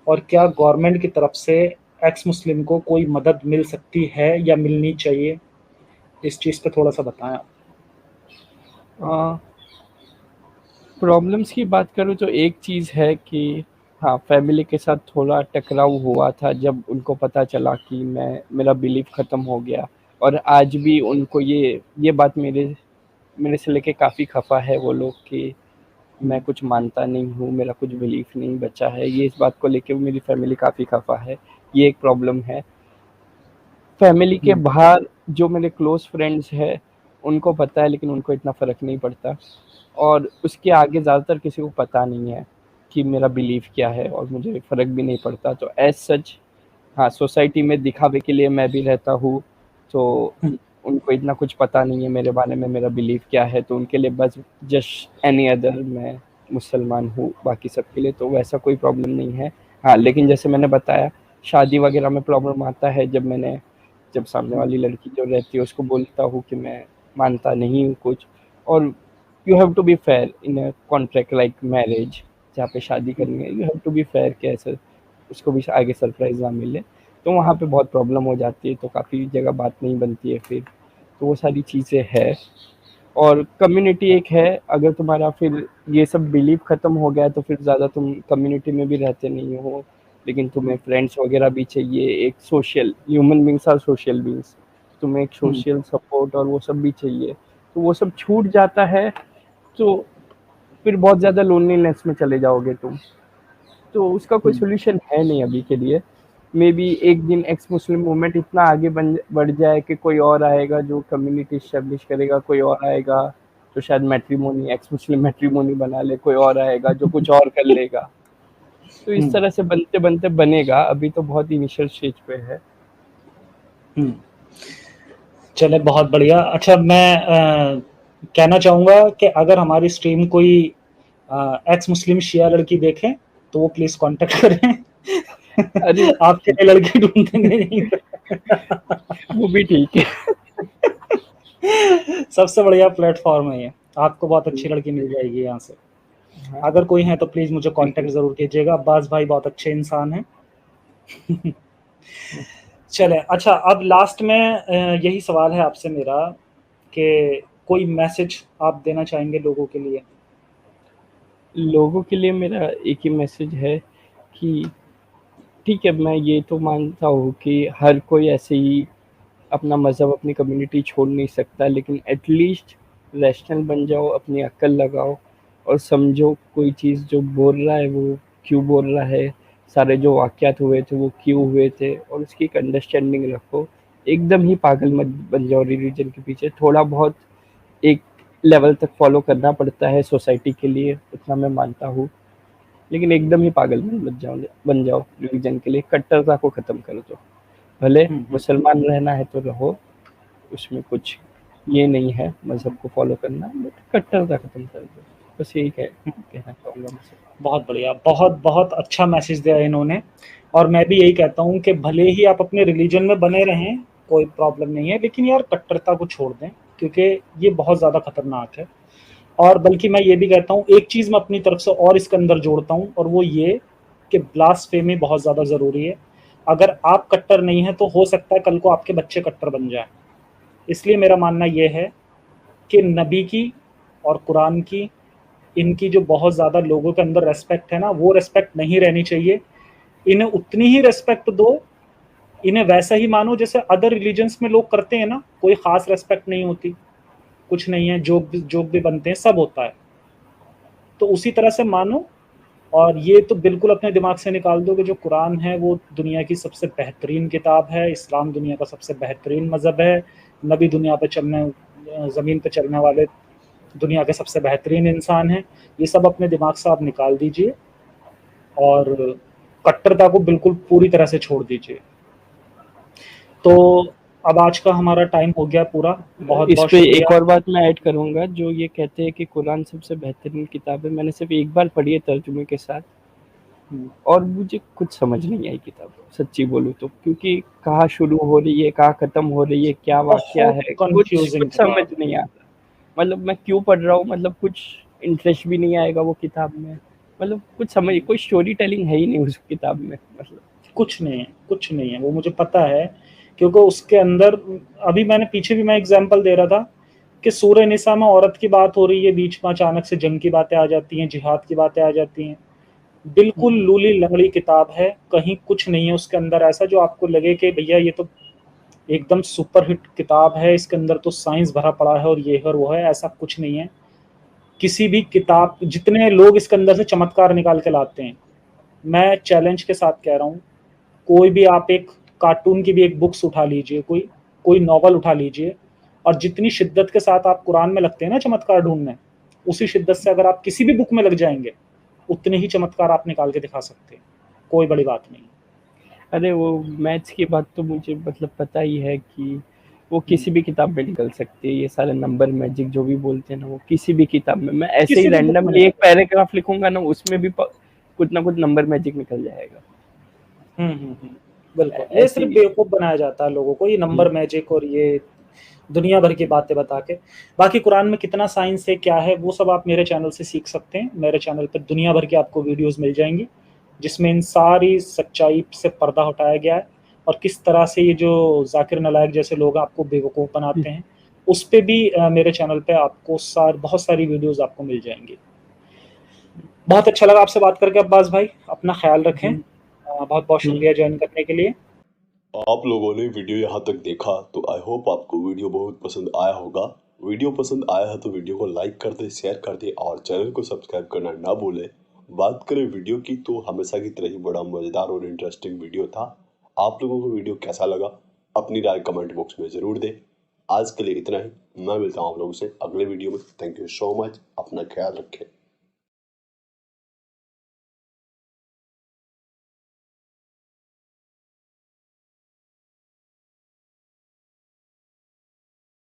और क्या गवर्नमेंट की तरफ से एक्स मुस्लिम को कोई मदद मिल सकती है या मिलनी चाहिए, इस चीज़ पे थोड़ा सा बताएं आप। प्रॉब्लम्स की बात करूँ तो एक चीज़ है कि हाँ, फैमिली के साथ थोड़ा टकराव हुआ था जब उनको पता चला कि मेरा बिलीफ ख़त्म हो गया। और आज भी उनको ये बात मेरे मेरे से लेके काफ़ी खफ़ा है वो लोग कि मैं कुछ मानता नहीं हूँ, मेरा कुछ बिलीफ नहीं बचा है। ये इस बात को लेके मेरी फैमिली काफ़ी खफ़ा है, ये एक प्रॉब्लम है। फैमिली के बाहर जो मेरे क्लोज़ फ्रेंड्स हैं, उनको पता है, लेकिन उनको इतना फ़र्क नहीं पड़ता। और उसके आगे ज़्यादातर किसी को पता नहीं है कि मेरा बिलीफ क्या है, और मुझे फ़र्क भी नहीं पड़ता। तो एज़ सच हाँ, सोसाइटी में दिखावे के लिए मैं भी रहता हूँ, तो उनको इतना कुछ पता नहीं है मेरे बारे में, मेरा बिलीफ क्या है। तो उनके लिए बस जस्ट एनी अदर मैं मुसलमान हूँ, बाकी सबके लिए तो वैसा कोई प्रॉब्लम नहीं है। हाँ, लेकिन जैसे मैंने बताया, शादी वगैरह में प्रॉब्लम आता है जब सामने वाली लड़की जो रहती है उसको बोलता हूँ कि मैं मानता नहीं हूँ कुछ। और you have to be fair in a contract like marriage, जहाँ पे शादी करनी है, you have to be fair कि ऐसे उसको भी आगे सरप्राइज़ ना मिले। तो वहाँ पे बहुत प्रॉब्लम हो जाती है, तो काफ़ी जगह बात नहीं बनती है फिर। तो वो सारी चीज़ें हैं। और कम्युनिटी एक है, अगर तुम्हारा फिर ये सब बिलीव ख़त्म हो गया तो फिर ज़्यादा तुम कम्युनिटी में भी रहते नहीं हो, लेकिन तुम्हें फ्रेंड्स वगैरह भी चाहिए। एक social human beings are social beings, तुम्हें एक सोशल सपोर्ट और वो सब भी चाहिए। तो वो सब छूट जाता है, तो फिर बहुत ज़्यादा लोनलीनेस में चले जाओगे तुम। तो उसका कोई हम्म, सॉल्यूशन है नहीं अभी के लिए। मे बी एक दिन एक्स मुस्लिम मूवमेंट इतना आगे बढ़ जाए कि कोई और आएगा जो कम्युनिटी इस्टेब्लिश करेगा, कोई और आएगा जो शायद मैट्रिमोनी एक्स मुस्लिम मैट्रिमोनी बना ले, कोई और आएगा जो कुछ और कर लेगा। तो इस हम्म, तरह से बनते बनते बनेगा, अभी तो बहुत इनिशियल स्टेज पे है। हम्म। चले बहुत बढ़िया। अच्छा, मैं कहना चाहूंगा कि अगर हमारी स्ट्रीम कोई एक्स मुस्लिम शिया लड़की देखें तो वो प्लीज कांटेक्ट करें। अरे आपके लिए लड़की ढूंढ देंगे यहीं पे। वो भी ठीक है। सबसे बढ़िया प्लेटफॉर्म है ये, आपको बहुत अच्छी लड़की मिल जाएगी यहाँ से। हाँ, अगर कोई है तो प्लीज मुझे कांटेक्ट जरूर कीजिएगा, अब्बास भाई बहुत अच्छे इंसान हैं। चले, अच्छा, अब लास्ट में यही सवाल है आपसे मेरा कि कोई मैसेज आप देना चाहेंगे लोगों के लिए। लोगों के लिए मेरा एक ही मैसेज है कि ठीक है, मैं ये तो मानता हूँ कि हर कोई ऐसे ही अपना मज़हब, अपनी कम्युनिटी छोड़ नहीं सकता, लेकिन एटलीस्ट रैशनल बन जाओ, अपनी अक्ल लगाओ और समझो कोई चीज़ जो बोल रहा है वो क्यों बोल रहा है, सारे जो वाक़यात हुए थे वो क्यों हुए थे, और उसकी एक अंडरस्टैंडिंग रखो। एकदम ही पागल मत बन जाओ रिलीजन के पीछे, थोड़ा बहुत एक लेवल तक फॉलो करना पड़ता है सोसाइटी के लिए, उतना मैं मानता हूँ। लेकिन एकदम ही पागल मत बन जाओ रिलीजन के लिए, कट्टरता को ख़त्म कर दो। भले हम्म। मुसलमान रहना है तो रहो, उसमें कुछ ये नहीं है मज़हब को फ़ॉलो करना, बट कट्टरता ख़त्म कर दो। बस यही कहना चाहूँगा मैं सबको। बहुत बढ़िया, बहुत बहुत अच्छा मैसेज दिया इन्होंने। और मैं भी यही कहता हूँ कि भले ही आप अपने रिलीजन में बने रहें, कोई प्रॉब्लम नहीं है, लेकिन यार कट्टरता को छोड़ दें, क्योंकि ये बहुत ज़्यादा खतरनाक है। और बल्कि मैं ये भी कहता हूँ, एक चीज़ मैं अपनी तरफ से और इसके अंदर जोड़ता हूँ, और वो ये कि ब्लास्फेमी बहुत ज़्यादा ज़रूरी है। अगर आप कट्टर नहीं हैं तो हो सकता है कल को आपके बच्चे कट्टर बन जाएं। इसलिए मेरा मानना ये है कि नबी की और कुरान की, इनकी जो बहुत ज़्यादा लोगों के अंदर रेस्पेक्ट है ना, वो रेस्पेक्ट नहीं रहनी चाहिए। इन्हें उतनी ही रेस्पेक्ट दो, इन्हें वैसा ही मानो जैसे अदर रिलीजन्स में लोग करते हैं ना, कोई खास रेस्पेक्ट नहीं होती, कुछ नहीं है, जोक भी बनते हैं, सब होता है, तो उसी तरह से मानो। और ये तो बिल्कुल अपने दिमाग से निकाल दो कि जो कुरान है वो दुनिया की सबसे बेहतरीन किताब है, इस्लाम दुनिया का सबसे बेहतरीन मज़हब है, नबी दुनिया पे चलने, ज़मीन पे चलने वाले दुनिया के सबसे बेहतरीन इंसान हैं। ये सब अपने दिमाग से आप निकाल दीजिए और कट्टरता को बिल्कुल पूरी तरह से छोड़ दीजिए। तो अब आज का हमारा टाइम हो गया पूरा, बहुत इस बहुत पे एक शुक्रिया। और बात मैं ऐड करूँगा, जो ये कहते हैं कि कुरान सबसे बेहतरीन किताब है, मैंने सिर्फ एक बार पढ़ी है तर्जुमे के साथ, और मुझे कुछ समझ नहीं आई किताब, सच्ची बोलूँ तो, क्योंकि कहाँ शुरू हो रही है, कहाँ खत्म हो रही है, क्या वाक़या बहुत है, कुछ कंफ्यूजिंग कुछ समझ किताब है। नहीं आता। मतलब मैं क्यों पढ़ रहा हूँ, मतलब कुछ इंटरेस्ट भी नहीं आएगा वो किताब में, मतलब कुछ समझ, कोई स्टोरी टेलिंग है ही नहीं उस किताब में, मतलब। कुछ नहीं है, कुछ नहीं है, वो मुझे पता है, क्योंकि उसके अंदर, अभी मैंने पीछे भी मैं एग्जांपल दे रहा था कि सूरह निसा में औरत की बात हो रही है, बीच में अचानक से जंग की बातें आ जाती हैं, जिहाद की बातें आ जाती हैं। बिल्कुल लूली लंगड़ी किताब है, कहीं कुछ नहीं है उसके अंदर ऐसा जो आपको लगे कि भैया ये तो एकदम सुपर हिट किताब है, इसके अंदर तो साइंस भरा पड़ा है और ये है और वो है, ऐसा कुछ नहीं है। किसी भी किताब, जितने लोग इसके अंदर से चमत्कार निकाल के लाते हैं, मैं चैलेंज के साथ कह रहा हूँ, कोई भी आप एक कार्टून की भी एक बुक्स उठा लीजिए, कोई कोई नॉवल उठा लीजिए, और जितनी शिद्दत के साथ आप कुरान में लगते हैं ना चमत्कार ढूंढने, उसी शिद्दत से अगर आप किसी भी बुक में लग जाएंगे, उतने ही चमत्कार आप निकाल के दिखा सकते हैं। कोई बड़ी बात नहीं। अरे वो मैथ्स की बात तो मुझे मतलब पता ही है कि वो किसी भी किताब में निकल सकती है, ये सारे नंबर मैजिक जो भी बोलते हैं ना, वो किसी भी किताब में, मैं ऐसे ही किसी भी बुक में रैंडमली निकल एक पैराग्राफ लिखूंगा ना, उसमें भी कुछ ना कुछ नंबर मैजिक निकल जाएगा। बिल्कुल, ये ऐसे सिर्फ ही। बेवकूफ बनाया जाता है लोगों को, ये नंबर मैजिक और ये दुनिया भर की बातें बता के। बाकी कुरान में कितना साइंस है, क्या है, वो सब आप मेरे चैनल से सीख सकते हैं। मेरे चैनल पर दुनिया भर की आपको वीडियोस मिल जाएंगी, जिसमें इन सारी सच्चाई से पर्दा हटाया गया है, और किस तरह से ये जो जाकिर नालायक जैसे लोग आपको बेवकूफ़ बनाते हैं, उस पे भी मेरे चैनल पे आपको बहुत सारी वीडियोस आपको मिल जाएंगी। बहुत अच्छा लगा आपसे बात करके अब्बास भाई, अपना ख्याल रखें। बहुत बहुत शुक्रिया ज्वाइन करने के लिए। आप लोगों ने वीडियो यहाँ तक देखा तो आई होप आपको वीडियो बहुत पसंद आया होगा। वीडियो पसंद आया है तो वीडियो को लाइक कर दे, शेयर कर दे और चैनल को सब्सक्राइब करना ना भूले। बात करें वीडियो की तो हमेशा की तरह ही बड़ा मज़ेदार और इंटरेस्टिंग वीडियो था। आप लोगों को वीडियो कैसा लगा अपनी राय कमेंट बॉक्स में ज़रूर दें। आज के लिए इतना ही, मैं मिलता हूँ आप लोगों से अगले वीडियो में। थैंक यू सो मच, अपना ख्याल रखें।